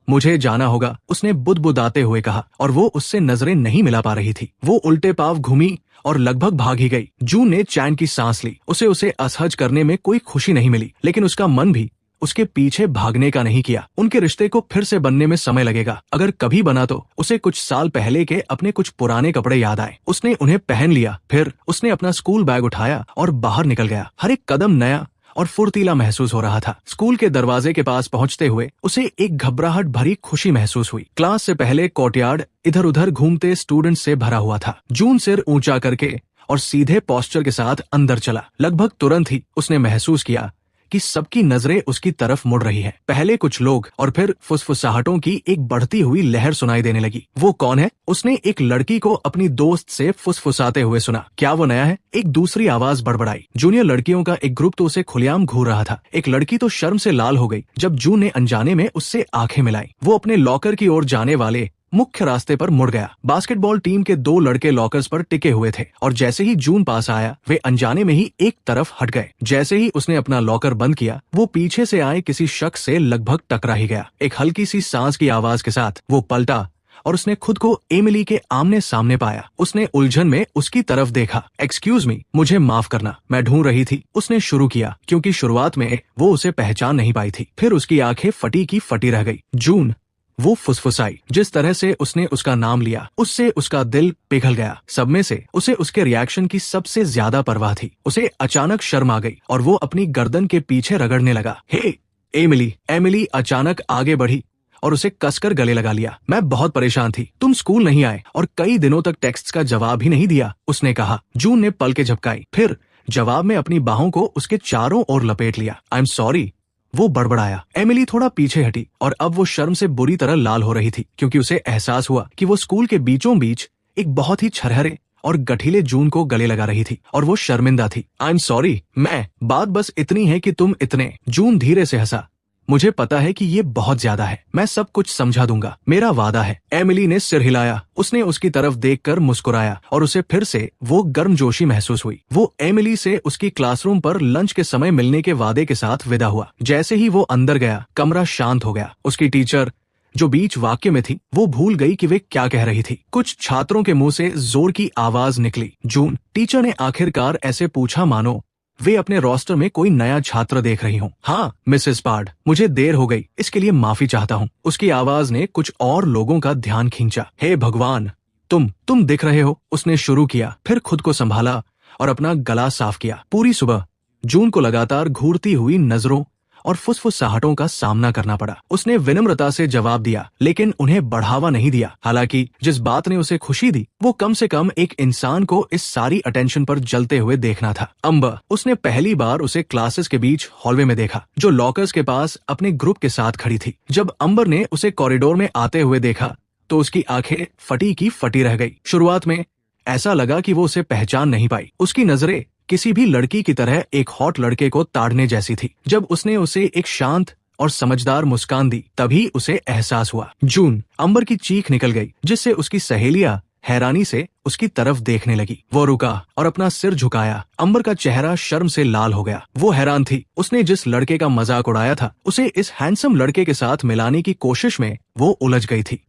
मुझे जाना होगा, उसने बुदबुदाते हुए कहा, और वो उससे नजरें नहीं मिला पा रही थी। वो उल्टे पांव घूमी और लगभग भाग ही गई। जून ने चैन की सांस ली। उसे असहज करने में कोई खुशी नहीं मिली, लेकिन उसका मन भी उसके पीछे भागने का नहीं किया। उनके रिश्ते को फिर से बनने में समय लगेगा। अगर कभी बना तो उसे कुछ साल पहले के अपने कुछ पुराने कपड़े याद आए। उसने उन्हें पहन लिया। फिर उसने अपना स्कूल बैग उठाया और बाहर निकल गया। हर एक कदम नया और फुर्तीला महसूस हो रहा था। स्कूल के दरवाजे के पास पहुंचते हुए उसे एक घबराहट भरी खुशी महसूस हुई। क्लास से पहले कोर्टयार्ड इधर उधर घूमते स्टूडेंट से भरा हुआ था। जून सिर ऊंचा करके और सीधे पोस्चर के साथ अंदर चला। लगभग तुरंत ही उसने महसूस किया कि सबकी नजरें उसकी तरफ मुड़ रही हैं। पहले कुछ लोग और फिर फुसफुसाहटों की एक बढ़ती हुई लहर सुनाई देने लगी। वो कौन है? उसने एक लड़की को अपनी दोस्त से फुसफुसाते हुए सुना। क्या वो नया है? एक दूसरी आवाज बड़बड़ाई। जूनियर लड़कियों का एक ग्रुप तो उसे खुलेआम घूर रहा था। एक लड़की तो शर्म से लाल हो गई जब जून ने अनजाने में उससे आंखें मिलाई। वो अपने लॉकर की ओर जाने वाले मुख्य रास्ते पर मुड़ गया। बास्केटबॉल टीम के दो लड़के लॉकर्स पर टिके हुए थे और जैसे ही जून पास आया वे अनजाने में ही एक तरफ हट गए। जैसे ही उसने अपना लॉकर बंद किया, वो पीछे से आए किसी शख्स से लगभग टकरा ही गया। एक हल्की सी सांस की आवाज के साथ वो पलटा और उसने खुद को एमिली के आमने सामने पाया। उसने उलझन में उसकी तरफ देखा। एक्सक्यूज मी, मुझे माफ करना, मैं ढूंढ रही थी, उसने शुरू किया, क्योंकि शुरुआत में वो उसे पहचान नहीं पाई थी। फिर उसकी आंखें फटी की फटी रह गई। जून, वो फुसफुसाई। जिस तरह से उसने उसका नाम लिया, उससे उसका दिल पिघल गया। सब में से उसे उसके रिएक्शन की सबसे ज्यादा परवाह थी। उसे अचानक शर्म आ गई और वो अपनी गर्दन के पीछे रगड़ने लगा। हे एमिली! एमिली अचानक आगे बढ़ी और उसे कसकर गले लगा लिया। मैं बहुत परेशान थी, तुम स्कूल नहीं आए और कई दिनों तक टेक्स्ट का जवाब ही नहीं दिया, उसने कहा। जून ने पलकें झपकाई, फिर जवाब में अपनी बाहों को उसके चारों ओर लपेट लिया। आई एम सॉरी, वो बड़बड़ाया। एमिली थोड़ा पीछे हटी और अब वो शर्म से बुरी तरह लाल हो रही थी, क्योंकि उसे एहसास हुआ कि वो स्कूल के बीचों बीच एक बहुत ही छरहरे और गठीले जून को गले लगा रही थी और वो शर्मिंदा थी। आई एम सॉरी, बात बस इतनी है कि तुम इतने। जून धीरे से हंसा। मुझे पता है कि ये बहुत ज्यादा है, मैं सब कुछ समझा दूंगा, मेरा वादा है। एमिली ने सिर हिलाया। उसने उसकी तरफ देखकर मुस्कुराया और उसे फिर से वो गर्मजोशी महसूस हुई। वो एमिली से उसकी क्लासरूम पर लंच के समय मिलने के वादे के साथ विदा हुआ। जैसे ही वो अंदर गया, कमरा शांत हो गया। उसकी टीचर जो बीच वाक्य में थी, वो भूल गई कि वे क्या कह रही थी। कुछ छात्रों के मुंह से जोर की आवाज निकली। जून, टीचर ने आखिरकार ऐसे पूछा मानो वे अपने रोस्टर में कोई नया छात्र देख रही हूँ। हाँ मिसेस पार्ड, मुझे देर हो गई, इसके लिए माफी चाहता हूँ। उसकी आवाज ने कुछ और लोगों का ध्यान खींचा। हे भगवान, तुम दिख रहे हो, उसने शुरू किया, फिर खुद को संभाला और अपना गला साफ किया। पूरी सुबह जून को लगातार घूरती हुई नजरों और फुसफुसाहटों का सामना करना पड़ा। उसने विनम्रता से जवाब दिया, लेकिन उन्हें बढ़ावा नहीं दिया। हालांकि जिस बात ने उसे खुशी दी वो कम से कम एक इंसान को इस सारी अटेंशन पर जलते हुए देखना था। अम्बर, उसने पहली बार उसे क्लासेस के बीच हॉलवे में देखा, जो लॉकर्स के पास अपने ग्रुप के साथ खड़ी थी। जब अम्बर ने उसे कॉरिडोर में आते हुए देखा तो उसकी आंखें फटी की फटी रह गई। शुरुआत में ऐसा लगा कि वो उसे पहचान नहीं पाई। उसकी नजरें किसी भी लड़की की तरह एक हॉट लड़के को ताड़ने जैसी थी। जब उसने उसे एक शांत और समझदार मुस्कान दी तभी उसे एहसास हुआ। जून, अम्बर की चीख निकल गई, जिससे उसकी सहेलियां हैरानी से उसकी तरफ देखने लगी। वो रुका और अपना सिर झुकाया। अम्बर का चेहरा शर्म से लाल हो गया। वो हैरान थी। उसने जिस लड़के का मजाक उड़ाया था उसे इस हैंडसम लड़के के साथ मिलाने की कोशिश में वो उलझ गई थी।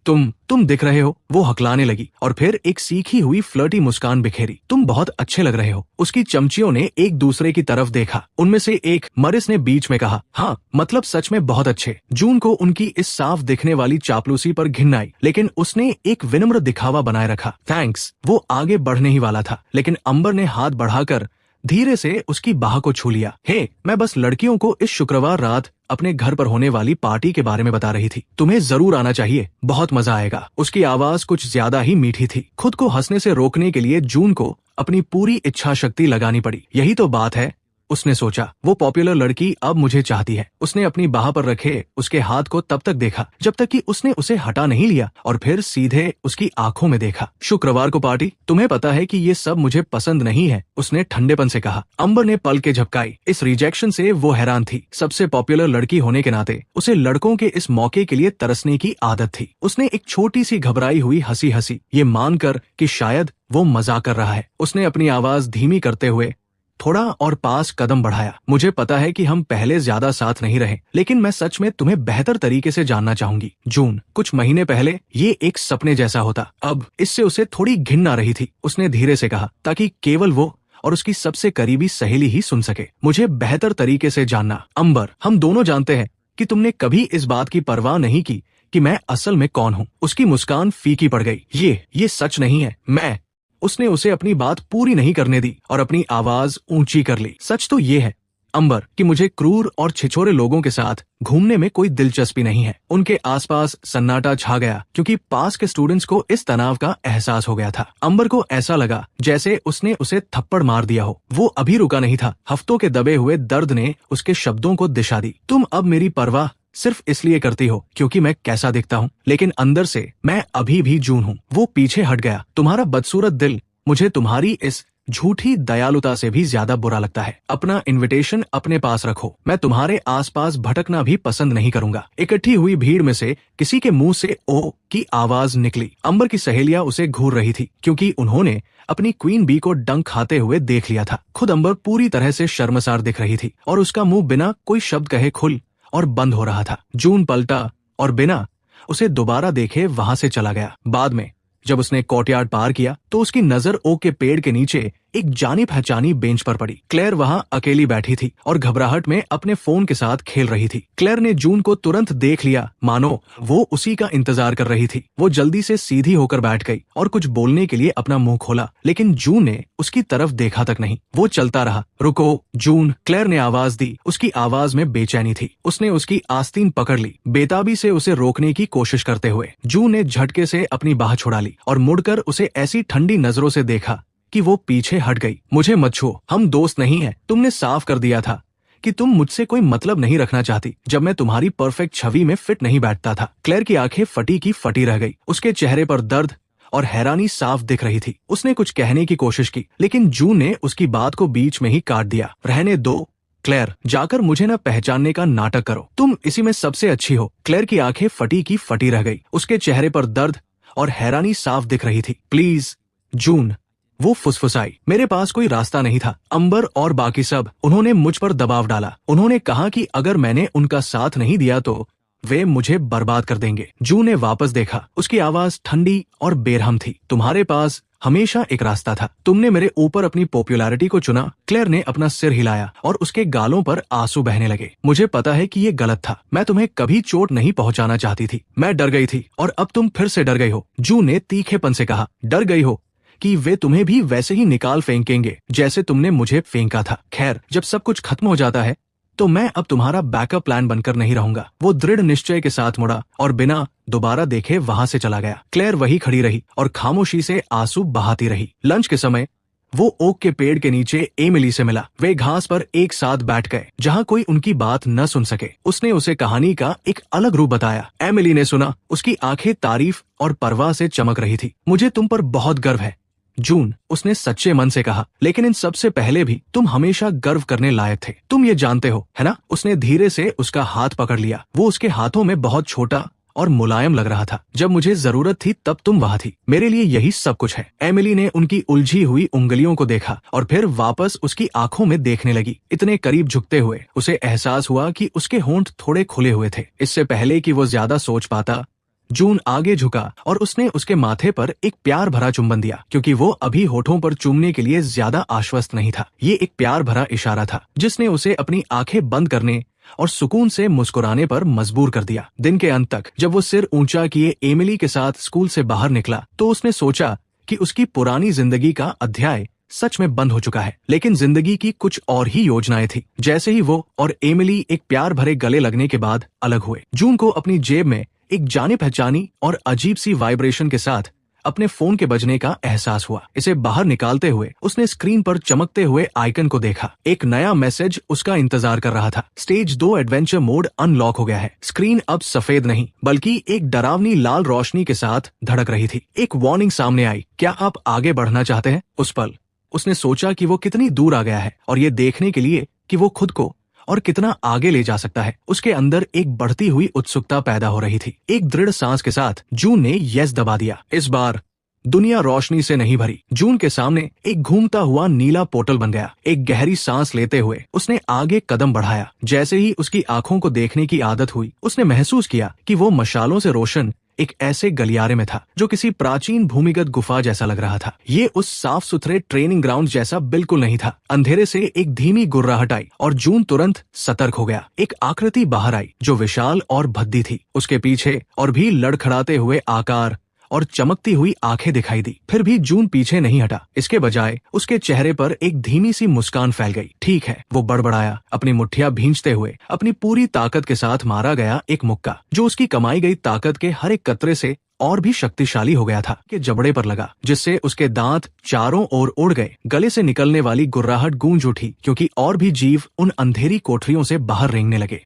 तुम दिख रहे हो, वो हकलाने लगी और फिर एक सीखी हुई फ्लर्टी मुस्कान बिखेरी। तुम बहुत अच्छे लग रहे हो। उसकी चमचियों ने एक दूसरे की तरफ देखा। उनमें से एक, मरिस ने बीच में कहा, हाँ मतलब सच में बहुत अच्छे। जून को उनकी इस साफ दिखने वाली चापलूसी पर घिन आई, लेकिन उसने एक विनम्र दिखावा बनाए रखा। थैंक्स। वो आगे बढ़ने ही वाला था, लेकिन अम्बर ने हाथ बढ़ाकर धीरे से उसकी बाह को छू लिया। हे, मैं बस लड़कियों को इस शुक्रवार रात अपने घर पर होने वाली पार्टी के बारे में बता रही थी। तुम्हें जरूर आना चाहिए, बहुत मजा आएगा। उसकी आवाज कुछ ज्यादा ही मीठी थी। खुद को हंसने से रोकने के लिए जून को अपनी पूरी इच्छा शक्ति लगानी पड़ी। यही तो बात है, उसने सोचा। वो पॉपुलर लड़की अब मुझे चाहती है। उसने अपनी बाह पर रखे उसके हाथ को तब तक देखा जब तक कि उसने उसे हटा नहीं लिया और फिर सीधे उसकी आंखों में देखा। शुक्रवार को पार्टी? तुम्हें पता है कि ये सब मुझे पसंद नहीं है, उसने ठंडेपन से कहा। अम्बर ने पलकें झपकाई। इस रिजेक्शन से वो हैरान थी। सबसे पॉपुलर लड़की होने के नाते उसे लड़कों के इस मौके के लिए तरसने की आदत थी। उसने एक छोटी सी घबराई हुई हंसी हंसी, ये मानकर कि शायद वो मजाक कर रहा है। उसने अपनी आवाज धीमी करते हुए थोड़ा और पास कदम बढ़ाया। मुझे पता है कि हम पहले ज्यादा साथ नहीं रहे, लेकिन मैं सच में तुम्हें बेहतर तरीके से जानना चाहूंगी। जून, कुछ महीने पहले ये एक सपने जैसा होता, अब इससे उसे थोड़ी घिन आ रही थी। उसने धीरे से कहा, ताकि केवल वो और उसकी सबसे करीबी सहेली ही सुन सके। मुझे बेहतर तरीके से जानना। अम्बर, हम दोनों जानते हैं कि तुमने कभी इस बात की परवाह नहीं की कि मैं असल में कौन हूँ। उसकी मुस्कान फीकी पड़ गई। ये सच नहीं है। उसने उसे अपनी बात पूरी नहीं करने दी और अपनी आवाज ऊंची कर ली। सच तो ये है अम्बर कि मुझे क्रूर और छिछोरे लोगों के साथ घूमने में कोई दिलचस्पी नहीं है। उनके आसपास सन्नाटा छा गया क्योंकि पास के स्टूडेंट्स को इस तनाव का एहसास हो गया था। अम्बर को ऐसा लगा जैसे उसने उसे थप्पड़ मार दिया हो। वो अभी रुका नहीं था। हफ्तों के दबे हुए दर्द ने उसके शब्दों को दिशा दी। तुम अब मेरी परवाह सिर्फ इसलिए करती हो क्योंकि मैं कैसा दिखता हूँ, लेकिन अंदर से मैं अभी भी जून हूँ। वो पीछे हट गया। तुम्हारा बदसूरत दिल मुझे तुम्हारी इस झूठी दयालुता से भी ज्यादा बुरा लगता है। अपना इनविटेशन अपने पास रखो। मैं तुम्हारे आसपास भटकना भी पसंद नहीं करूंगा। इकट्ठी हुई भीड़ में से किसी के मुंह से ओ की आवाज निकली। अम्बर की सहेलियां उसे घूर रही थी क्योंकि उन्होंने अपनी क्वीन बी को डंक खाते हुए देख लिया था। खुद अम्बर पूरी तरह से शर्मसार दिख रही थी और उसका मुंह बिना कोई शब्द कहे खुल और बंद हो रहा था। जून पलटा और बिना उसे दोबारा देखे वहां से चला गया। बाद में जब उसने कोर्टयार्ड पार किया तो उसकी नजर ओक के पेड़ के नीचे एक जानी पहचानी बेंच पर पड़ी। क्लेयर वहां अकेली बैठी थी और घबराहट में अपने फोन के साथ खेल रही थी। क्लेयर ने जून को तुरंत देख लिया, मानो वो उसी का इंतजार कर रही थी। वो जल्दी से सीधी होकर बैठ गई और कुछ बोलने के लिए अपना मुंह खोला, लेकिन जून ने उसकी तरफ देखा तक नहीं। वो चलता रहा। रुको जून, क्लेयर ने आवाज दी। उसकी आवाज में बेचैनी थी। उसने उसकी आस्तीन पकड़ ली, बेताबी से उसे रोकने की कोशिश करते हुए। जून ने झटके से अपनी बाह छुड़ा ली और मुड़कर उसे ऐसी ठंडी नजरों से देखा कि वो पीछे हट गई। मुझे मत छुओ, हम दोस्त नहीं हैं। तुमने साफ कर दिया था कि तुम मुझसे कोई मतलब नहीं रखना चाहती जब मैं तुम्हारी परफेक्ट छवि में फिट नहीं बैठता था। क्लेयर की आंखें फटी की फटी रह गई। उसके चेहरे पर दर्द और हैरानी साफ दिख रही थी। उसने कुछ कहने की कोशिश की, लेकिन जून ने उसकी बात को बीच में ही काट दिया। रहने दो क्लेयर, जाकर मुझे न पहचानने का नाटक करो। तुम इसी में सबसे अच्छी हो। क्लेयर की आंखें फटी की फटी रह गई। उसके चेहरे पर दर्द और हैरानी साफ दिख रही थी। प्लीज जून, वो फुसफुसाई। मेरे पास कोई रास्ता नहीं था। अम्बर और बाकी सब, उन्होंने मुझ पर दबाव डाला। उन्होंने कहा कि अगर मैंने उनका साथ नहीं दिया तो वे मुझे बर्बाद कर देंगे। जून ने वापस देखा। उसकी आवाज ठंडी और बेरहम थी। तुम्हारे पास हमेशा एक रास्ता था। तुमने मेरे ऊपर अपनी पॉपुलैरिटी को चुना। क्लेयर ने अपना सिर हिलाया और उसके गालों पर आंसू बहने लगे। मुझे पता है कि ये गलत था। मैं तुम्हें कभी चोट नहीं पहुंचाना चाहती थी। मैं डर गई थी और अब तुम फिर से डर गई हो। जून ने तीखेपन से कहा, डर गई हो कि वे तुम्हें भी वैसे ही निकाल फेंकेंगे जैसे तुमने मुझे फेंका था। खैर, जब सब कुछ खत्म हो जाता है तो मैं अब तुम्हारा बैकअप प्लान बनकर नहीं रहूंगा। वो दृढ़ निश्चय के साथ मुड़ा और बिना दोबारा देखे वहां से चला गया। क्लेयर वही खड़ी रही और खामोशी से आंसू बहाती रही। लंच के समय वो ओक के पेड़ के नीचे एमिली से मिला। वे घास पर एक साथ बैठ गए जहां कोई उनकी बात न सुन सके। उसने उसे कहानी का एक अलग रूप बताया। एमिली ने सुना। उसकी आंखें तारीफ और परवाह से चमक रही थी। मुझे तुम पर बहुत गर्व है जून, उसने सच्चे मन से कहा, लेकिन इन सबसे पहले भी तुम हमेशा गर्व करने लायक थे। तुम ये जानते हो, है ना? उसने धीरे से उसका हाथ पकड़ लिया। वो उसके हाथों में बहुत छोटा और मुलायम लग रहा था। जब मुझे जरूरत थी तब तुम वहां थी। मेरे लिए यही सब कुछ है। एमिली ने उनकी उलझी हुई उंगलियों को देखा और फिर वापस उसकी आंखों में देखने लगी। इतने करीब झुकते हुए उसे एहसास हुआ कि उसके होंठ थोड़े खुले हुए थे। इससे पहले कि वो ज्यादा सोच पाता, जून आगे झुका और उसने उसके माथे पर एक प्यार भरा चुंबन दिया, क्योंकि वो अभी होठों पर चूमने के लिए ज्यादा आश्वस्त नहीं था। ये एक प्यार भरा इशारा था जिसने उसे अपनी आंखें बंद करने और सुकून से मुस्कुराने पर मजबूर कर दिया। दिन के अंत तक जब वो सिर ऊंचा किए एमिली के साथ स्कूल से बाहर निकला तो उसने सोचा कि उसकी पुरानी जिंदगी का अध्याय सच में बंद हो चुका है। लेकिन जिंदगी की कुछ और ही योजनाएं थी। जैसे ही वो और एमिली एक प्यार भरे गले लगने के बाद अलग हुए, जून को अपनी जेब में एक जानी पहचानी और अजीब सी वाइब्रेशन के साथ अपने फोन के बजने का एहसास हुआ। इसे बाहर निकालते हुए उसने स्क्रीन पर चमकते हुए आइकन को देखा। एक नया मैसेज उसका इंतजार कर रहा था। स्टेज 2 एडवेंचर मोड अनलॉक हो गया है। स्क्रीन अब सफेद नहीं बल्कि एक डरावनी लाल रोशनी के साथ धड़क रही थी। एक वार्निंग सामने आई, क्या आप आगे बढ़ना चाहते हैं? उस पल उसने सोचा कि वो कितनी दूर आ गया है और ये देखने के लिए कि वो खुद को और कितना आगे ले जा सकता है। उसके अंदर एक बढ़ती हुई उत्सुकता पैदा हो रही थी। एक दृढ़ सांस के साथ जून ने यस दबा दिया। इस बार दुनिया रोशनी से नहीं भरी। जून के सामने एक घूमता हुआ नीला पोर्टल बन गया। एक गहरी सांस लेते हुए उसने आगे कदम बढ़ाया। जैसे ही उसकी आंखों को देखने की आदत हुई, उसने महसूस किया कि वो मशालों से रोशन एक ऐसे गलियारे में था जो किसी प्राचीन भूमिगत गुफा जैसा लग रहा था। ये उस साफ सुथरे ट्रेनिंग ग्राउंड जैसा बिल्कुल नहीं था। अंधेरे से एक धीमी गुर्राहट आई और जून तुरंत सतर्क हो गया। एक आकृति बाहर आई जो विशाल और भद्दी थी। उसके पीछे और भी लड़खड़ाते हुए आकार और चमकती हुई आंखें दिखाई दी। फिर भी जून पीछे नहीं हटा। इसके बजाय उसके चेहरे पर एक धीमी सी मुस्कान फैल गई। ठीक है, वो बड़बड़ाया, अपनी मुट्ठियां भींचते हुए अपनी पूरी ताकत के साथ मारा गया एक मुक्का जो उसकी कमाई गई ताकत के हर एक कतरे से और भी शक्तिशाली हो गया था। के जबड़े पर लगा, जिससे उसके दांत चारों ओर उड़ गए। गले से निकलने वाली गुर्राहट गूंज उठी क्योंकि और भी जीव उन अंधेरी कोठरियों से बाहर रेंगने लगे।